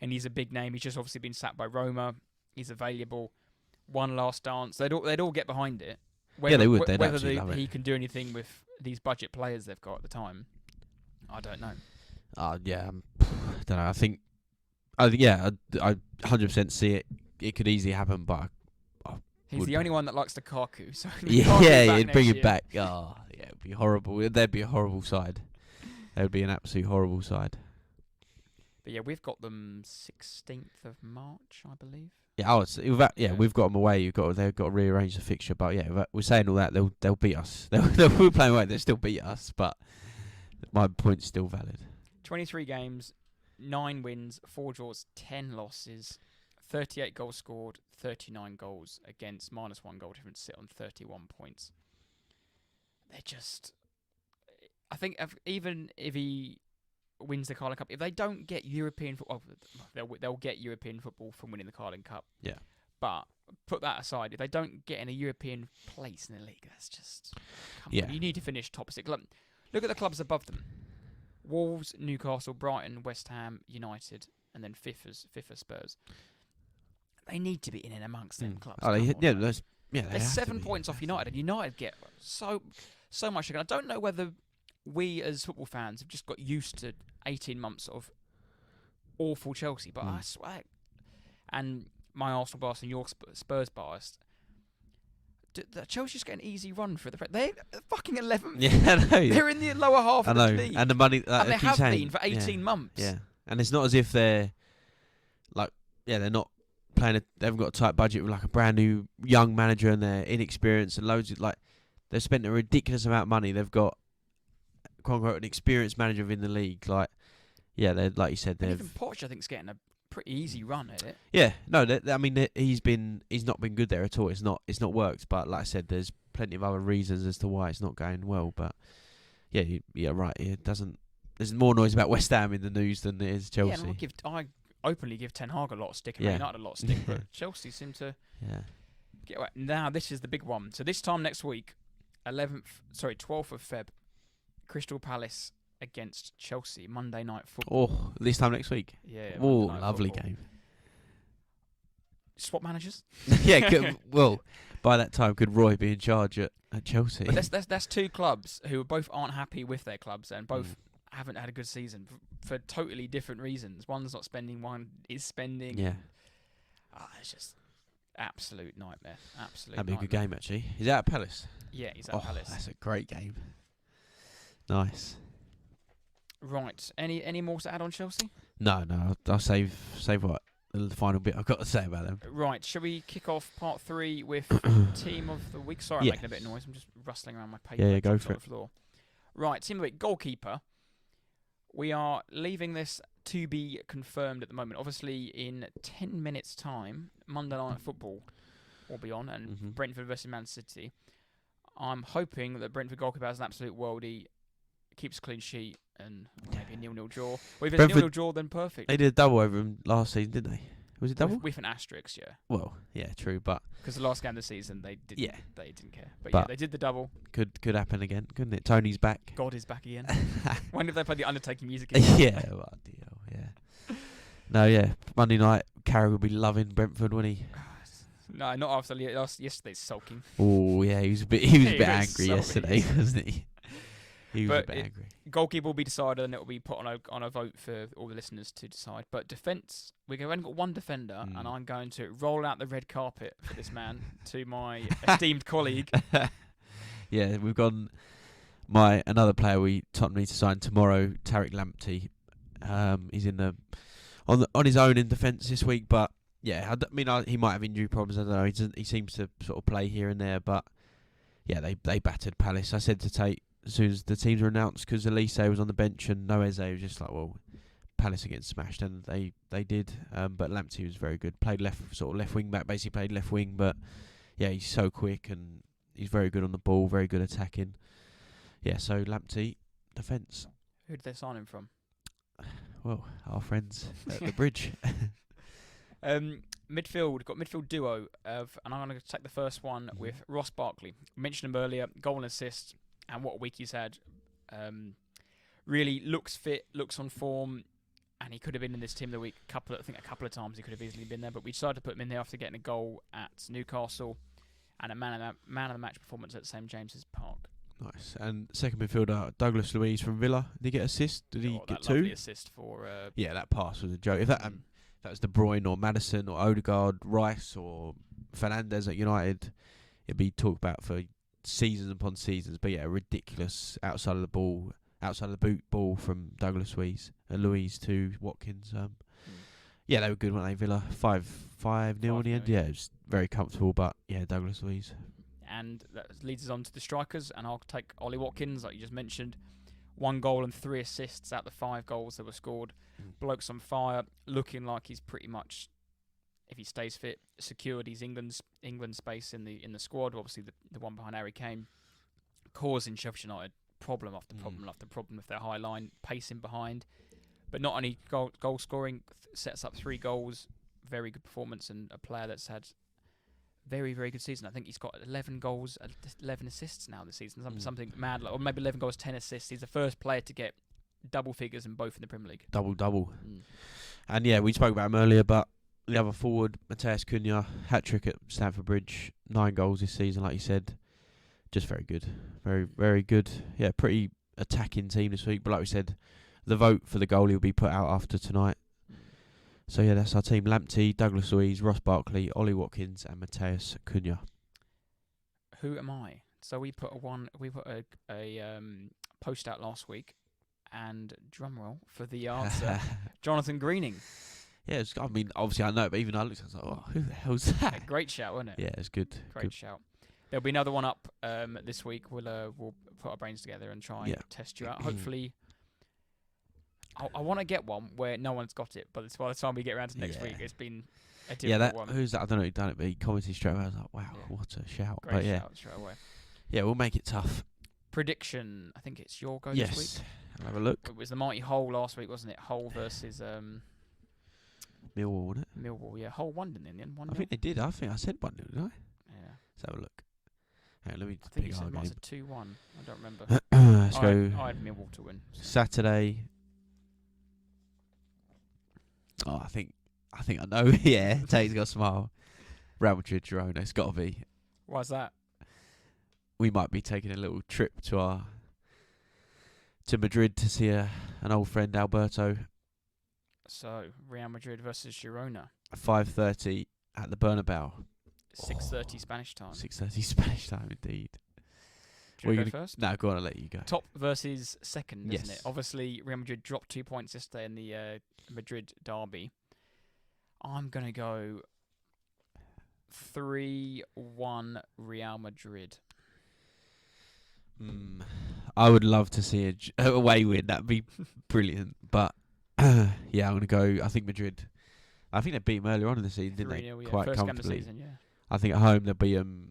And he's a big name. He's just obviously been sacked by Roma. He's available. One last dance. They'd all get behind it. They would. They'd whether love he it. can do anything with these budget players they've got at the time, I don't know. I don't know. I think, I 100% see it. It could easily happen, but he's the only one that likes Lukaku. So he'd bring it back. Oh, yeah, it'd be horrible. There'd be a horrible side. There would be an absolute horrible side. But we've got them 16th of March, I believe. We've got them away. They've got to rearrange the fixture. But we're saying all that, they'll beat us. We're playing away. They'll still beat us. But my point's still valid. 23 games, 9 wins, 4 draws, 10 losses, 38 goals scored, 39 goals against, -1 goal difference, sit on 31 points. They're just, I think, even if he wins the Carling Cup, if they don't get European football, they'll get European football from winning the Carling Cup. Yeah. But put that aside, if they don't get in a European place in the league, that's just, come on, you need to finish top 6. Look at the clubs above them. Wolves, Newcastle, Brighton, West Ham, United, and then fifth are Spurs. they need to be in and amongst them clubs. Oh, Come on, yeah, man. they They're have 7 to be. points off United, and United get so much. I don't know whether we as football fans have just got used to 18 months of awful Chelsea, but I swear, and my Arsenal bias and your Spurs bias, Chelsea's getting an easy run for they're fucking 11th. Yeah, I know. They're in the lower half of the league. And the money, and they have been for 18 months. Yeah, and it's not as if they're they're not playing. They haven't got a tight budget with like a brand new young manager, and they're inexperienced and loads of they've spent a ridiculous amount of money. They've got quote unquote an experienced manager within the league. They're like you said, and even Poch, I think, is getting a pretty easy run at it. Yeah, no, he's not been good there at all. It's not worked. But like I said, there's plenty of other reasons as to why it's not going well. But yeah, right. It doesn't. There's more noise about West Ham in the news than there is Chelsea. Yeah, and I openly give Ten Hag a lot of stick and United a lot of stick, but Chelsea seem to get away. Now this is the big one. So this time next week, 12th of Feb, Crystal Palace against Chelsea, Monday Night Football. Oh, this time next week. Yeah. Oh, lovely game. Swap managers. Yeah. Well, by that time, could Roy be in charge at Chelsea? But that's two clubs who both aren't happy with their clubs and both haven't had a good season for totally different reasons. One's not spending, one is spending. Yeah. It's just absolute nightmare. That'd be a good game, actually. Is that at Palace? Yeah, he's at Palace. That's a great game. Nice. Right. Any more to add on Chelsea? No. I'll save what the final bit I've got to say about them. Right. Shall we kick off part 3 with team of the week? Sorry, I'm making a bit of noise. I'm just rustling around my paper. Yeah, go for it. The floor. Right. Team of the week. Goalkeeper. We are leaving this to be confirmed at the moment. Obviously, in 10 minutes' time, Monday Night Football will be on, and Brentford versus Man City. I'm hoping that Brentford goalkeeper has an absolute worldie, keeps a clean sheet, and maybe a 0-0 draw. Well, if it's a 0-0 draw, then perfect. They did a double over him last season, didn't they? Was it double? With an asterisk, yeah. Well, yeah, true, but because the last game of the season, they didn't care. But yeah, they did the double. Could happen again, couldn't it? Tony's back. God is back again. Wonder if they play the Undertaking music again. Yeah, well, yeah. No, yeah. Monday night, Carragher will be loving Brentford, won't he? No, not after yesterday's sulking. Oh yeah, he was a bit angry yesterday, wasn't he? He was a bit angry. Goalkeeper will be decided, and it will be put on a vote for all the listeners to decide. But defence, we've only got one defender, and I'm going to roll out the red carpet for this man to my esteemed colleague. Yeah, we've got another player we Tottenham need to sign tomorrow, Tariq Lamptey. He's on his own in defence this week, but yeah, he might have injury problems. I don't know. He seems to sort of play here and there, but yeah, they battered Palace. I said to Tate as soon as the teams were announced, because Elise was on the bench and Noeze was just like, well, Palace are getting smashed, and they did. But Lamptey was very good. Played left wing back, basically played left wing, but yeah, he's so quick and he's very good on the ball, very good attacking. Yeah, so Lamptey, defence. Who did they sign him from? Well, our friends at the bridge. Midfield, got midfield duo and I'm going to take the first one with Ross Barkley. Mentioned him earlier, goal and assist, and what a week he's had. Really looks fit, looks on form, and he could have been in this team of the week a couple of times. He could have easily been there, but we decided to put him in there after getting a goal at Newcastle and a man of the match performance at St James's Park. Nice. And second midfielder, Douglas Luiz from Villa. Did he get assist? Did he get two? Lovely assist for... yeah, that pass was a joke. If that was De Bruyne or Maddison or Odegaard, Rice or Fernandes at United, it'd be talked about for seasons upon seasons. But yeah, ridiculous outside of the boot ball from Douglas Luiz to Watkins. Yeah, they were good, weren't they? Villa 5-0 in the end. Yeah, it was very comfortable. But yeah, Douglas Luiz. And that leads us on to the strikers, and I'll take Ollie Watkins, like you just mentioned. 1 goal and 3 assists out of the 5 goals that were scored. Bloke's on fire, looking like he's pretty much, if he stays fit, secured his England space in the squad. Obviously, the one behind Harry Kane, causing Sheffield United problem after problem after problem with their high line, pacing behind. But not only goal scoring, sets up 3 goals, very good performance, and a player that's had very, very good season. I think he's got 11 goals, 11 assists now this season. Something mad, or maybe 11 goals, 10 assists. He's the first player to get double figures in both in the Premier League. Double. And yeah, we spoke about him earlier, but the other forward, Mateus Cunha, hat-trick at Stamford Bridge, 9 goals this season, like you said. Just very good. Very, very good. Yeah, pretty attacking team this week. But like we said, the vote for the goalie will be put out after tonight. So yeah, that's our team. Lamptey, Douglas Luiz, Ross Barkley, Ollie Watkins and Mateus Cunha. Who am I? So we put a post out last week, and drumroll for the answer, Jonathan Greening. Yeah, I mean, obviously I know, but even I looked, I was like, oh, who the hell's that? A great shout, wasn't it? Yeah, it's good. Great shout. There'll be another one up this week. We'll put our brains together and try and test you out. Hopefully, I want to get one where no one's got it, but by the time we get around to next week, it's been a difficult one. Who's that? I don't know who done it, but he commented straight away. I was like, wow, what a shout. Great shout straight away. Yeah, we'll make it tough. Prediction. I think it's your go this week. I'll have a look. It was the mighty Hull last week, wasn't it? Hull versus Millwall, wasn't it? Millwall, yeah. Hull won in the end. I think they did. I think I said 1-0, didn't I? Yeah. Let's have a look. Hang on, let me I think you pick said our it might game. have 2-1. I don't remember. Let's go. I had Millwall to win. So. Saturday. Oh, I think I know. Yeah, Tate's got a smile. Real Madrid, Girona. It's got to be. Why's that? We might be taking a little trip to Madrid to see an old friend, Alberto. So Real Madrid versus Girona. 5:30 at the Bernabeu. 6:30 Spanish time. 6:30 Spanish time, indeed. Do you want to go first? No, go on, I'll let you go. Top versus second, isn't it? Yes. Obviously, Real Madrid dropped 2 points yesterday in the Madrid derby. I'm going to go 3-1 Real Madrid. I would love to see a away win. That'd be brilliant. But yeah, I'm going to go. I think Madrid. I think they beat them earlier on in the season, didn't they? 3-0, yeah. Quite First comfortably. game of the season, yeah. I think at home they'll be. I'm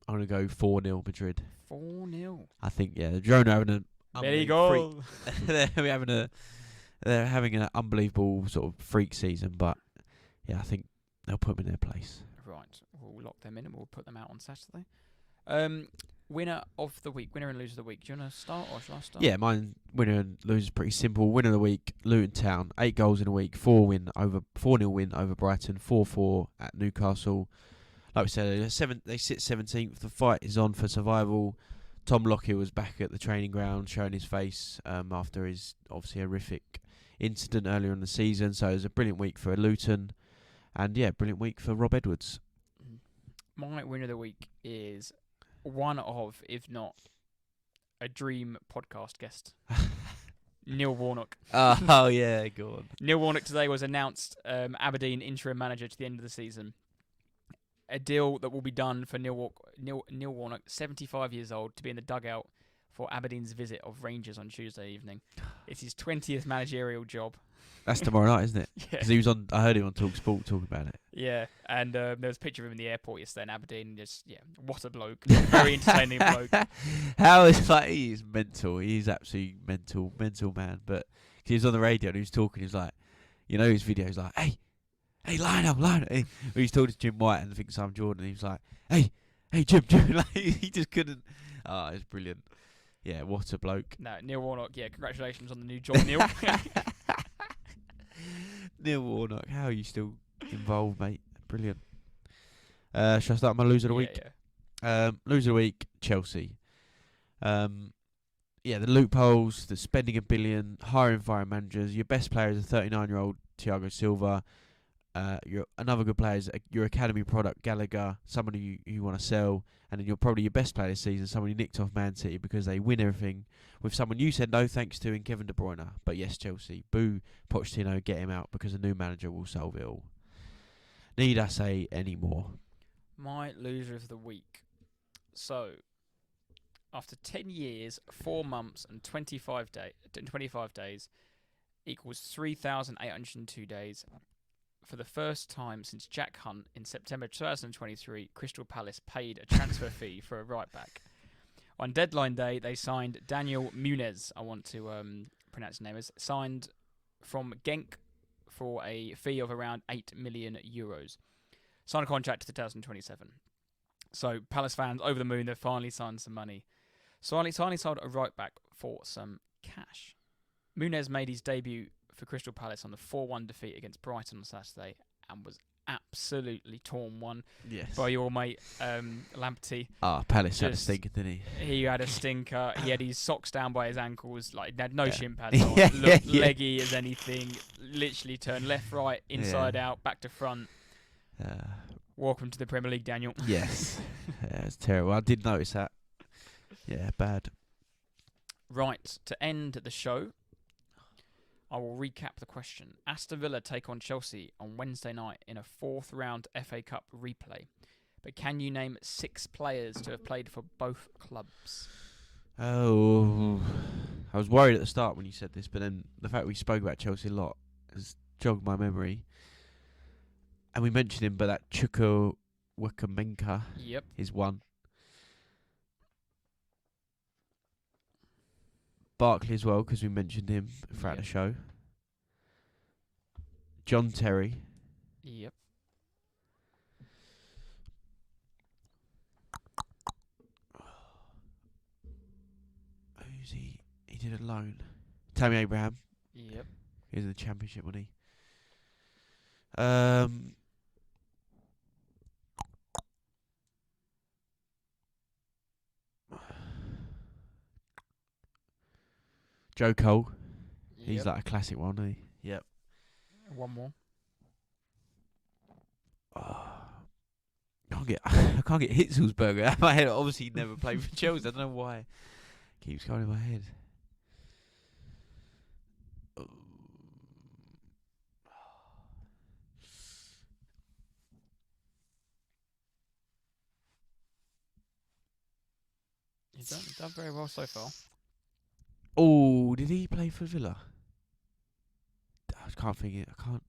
going to go 4-0 Madrid. 4-0. I think the Girona having an. There you go. They're having an unbelievable sort of freak season, but yeah, I think they'll put them in their place. Right, we'll lock them in and we'll put them out on Saturday. Winner of the week, winner and loser of the week. Do you want to start or shall I start? Yeah, mine winner and loser is pretty simple. Winner of the week, Luton Town, 8 goals in a week, 4-0 win over Brighton, 4-4 at Newcastle. Like we said, they sit 17th. The fight is on for survival. Tom Lockyer was back at the training ground, showing his face after his obviously horrific incident earlier in the season. So it was a brilliant week for Luton, and brilliant week for Rob Edwards. My winner of the week is one of, if not a dream podcast guest, Neil Warnock. Oh yeah, go on. Neil Warnock today was announced Aberdeen interim manager to the end of the season. A deal that will be done for Neil Warnock, 75 years old, to be in the dugout for Aberdeen's visit of Rangers on Tuesday evening. It's his 20th managerial job. That's tomorrow night, isn't it? Yeah. Because he was on. I heard him on TalkSport talking about it. Yeah, and there was a picture of him in the airport yesterday in Aberdeen. Just what a bloke! Very entertaining bloke. How is he is mental. He's absolutely mental man. But he was on the radio and he was talking. He was like, his video. He's like, hey, line up. He's talking to Jim White and I think Sam Jordan. And he was like, hey, Jim. Like, he just couldn't. Oh, it's brilliant. Yeah, what a bloke. No, Neil Warnock. Yeah, congratulations on the new job, Neil. Neil Warnock, how are you still involved, mate? Brilliant. Shall I start my loser of the week? Yeah. Loser of the week, Chelsea. The loopholes, the spending $1 billion, hiring firing managers. Your best player is a 39-year-old Thiago Silva. Another good player is your academy product, Gallagher, someone you want to sell. And then you're probably your best player this season, someone you nicked off Man City because they win everything, with someone you said no thanks to in Kevin De Bruyne. But yes, Chelsea, boo Pochettino, get him out because a new manager will solve it all. Need I say any more? My loser of the week. So, after 10 years, 4 months and 25 days equals 3,802 days. For the first time since Jack Hunt in September 2023, Crystal Palace paid a transfer fee for a right-back. On deadline day, they signed Daniel Munez, I want to pronounce his name as, signed from Genk for a fee of around €8 million. Signed a contract to 2027. So Palace fans over the moon, they've finally signed some money. So finally sold a right-back for some cash. Munez made his debut for Crystal Palace on the 4-1 defeat against Brighton on Saturday, and was absolutely torn one Yes. by your mate Lamptey. Palace had a stinker, didn't he? He had a stinker. He had his socks down by his ankles. Like, he had no shin pads on. Yeah, Looked yeah. leggy as anything. Literally turned left, right, inside out, back to front. Welcome to the Premier League, Daniel. Yes. It's terrible. I did notice that. Yeah, bad. Right, to end the show, I will recap the question. Aston Villa take on Chelsea on Wednesday night in a 4th round FA Cup replay. But can you name 6 players to have played for both clubs? Oh, I was worried at the start when you said this, but then the fact we spoke about Chelsea a lot has jogged my memory. And we mentioned him, but that Chukwuemeka is one. Barkley as well, because we mentioned him throughout the show. John Terry. Yep. Who's he? He did a loan. Tammy Abraham. Yep. He was in the Championship, wasn't he? Joe Cole. He's like a classic one, isn't he? Yep. One more. I can't get Hitzelsberger out of my head. Obviously, he never played for Chelsea. I don't know why. Keeps going in my head. He's done very well so far. Oh, did he play for Villa? I can't think it. I can't.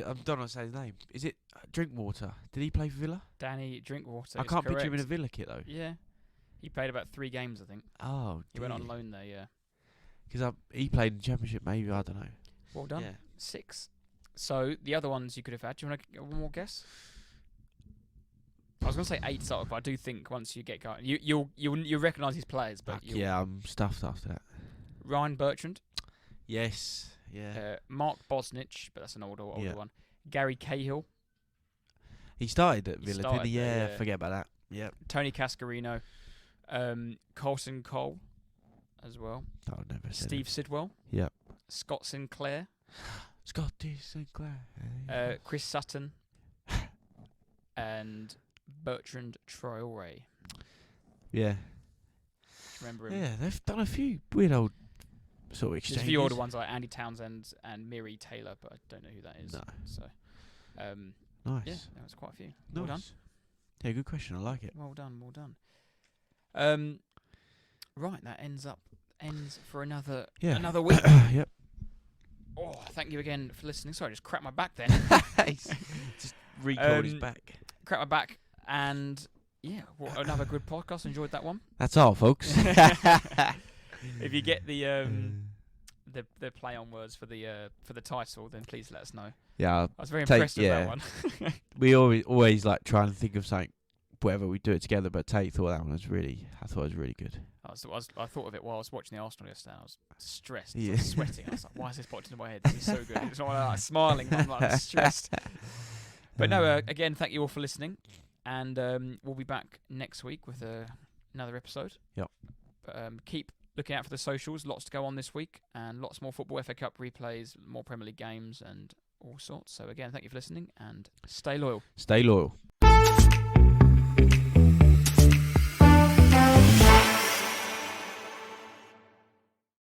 I don't know how to say his name. Is it Drinkwater? Did he play for Villa? Danny Drinkwater. I can't correct. picture him in a Villa kit though. Yeah. He played about 3 games, I think. Oh, he went on loan there, yeah. Because he played in the Championship, maybe. I don't know. Well done. Yeah. 6. So the other ones you could have had. Do you want to get one more guess? I was going to say 8 sort of, but I do think once you get going, you'll recognise his players. But yeah, I'm stuffed after that. Ryan Bertrand. Yes. Yeah. Mark Bosnich, but that's an older one. Gary Cahill. He started at Villa, didn't he? Yeah, forget about that. Yep. Tony Cascarino. Colson Cole as well. I've never said Steve Sidwell. Yep. Scott Sinclair. Scotty Sinclair. Chris Sutton. And Bertrand Traore. Yeah. Remember him? Yeah, they've done a few weird old sort of exchanges. There's a few older ones like Andy Townsend and Miri Taylor, but I don't know who that is. No. So, nice. yeah, that was quite a few. Nice. Well done. Yeah, good question. I like it. Well done. Right, that ends for another week. Yep. Oh, thank you again for listening. Sorry, I just cracked my back then. Just recalled his back. Cracked my back, and yeah, another good podcast. Enjoyed that one. That's all, folks. If you get the play on words for the title, then please let us know. Yeah, I was very impressed with that one. We always like trying to think of something, whatever we do it together. But Tate thought that one was really good. I thought of it while I was watching the Arsenal yesterday. I was stressed. Yeah. I was sweating. I was like, why is this popped into my head? This is so good. It's not like smiling. I'm like stressed. But no, again, thank you all for listening. And we'll be back next week with another episode. Yep. But keep looking out for the socials. Lots to go on this week. And lots more football, FA Cup replays, more Premier League games and all sorts. So again, thank you for listening. And stay loyal. Stay loyal.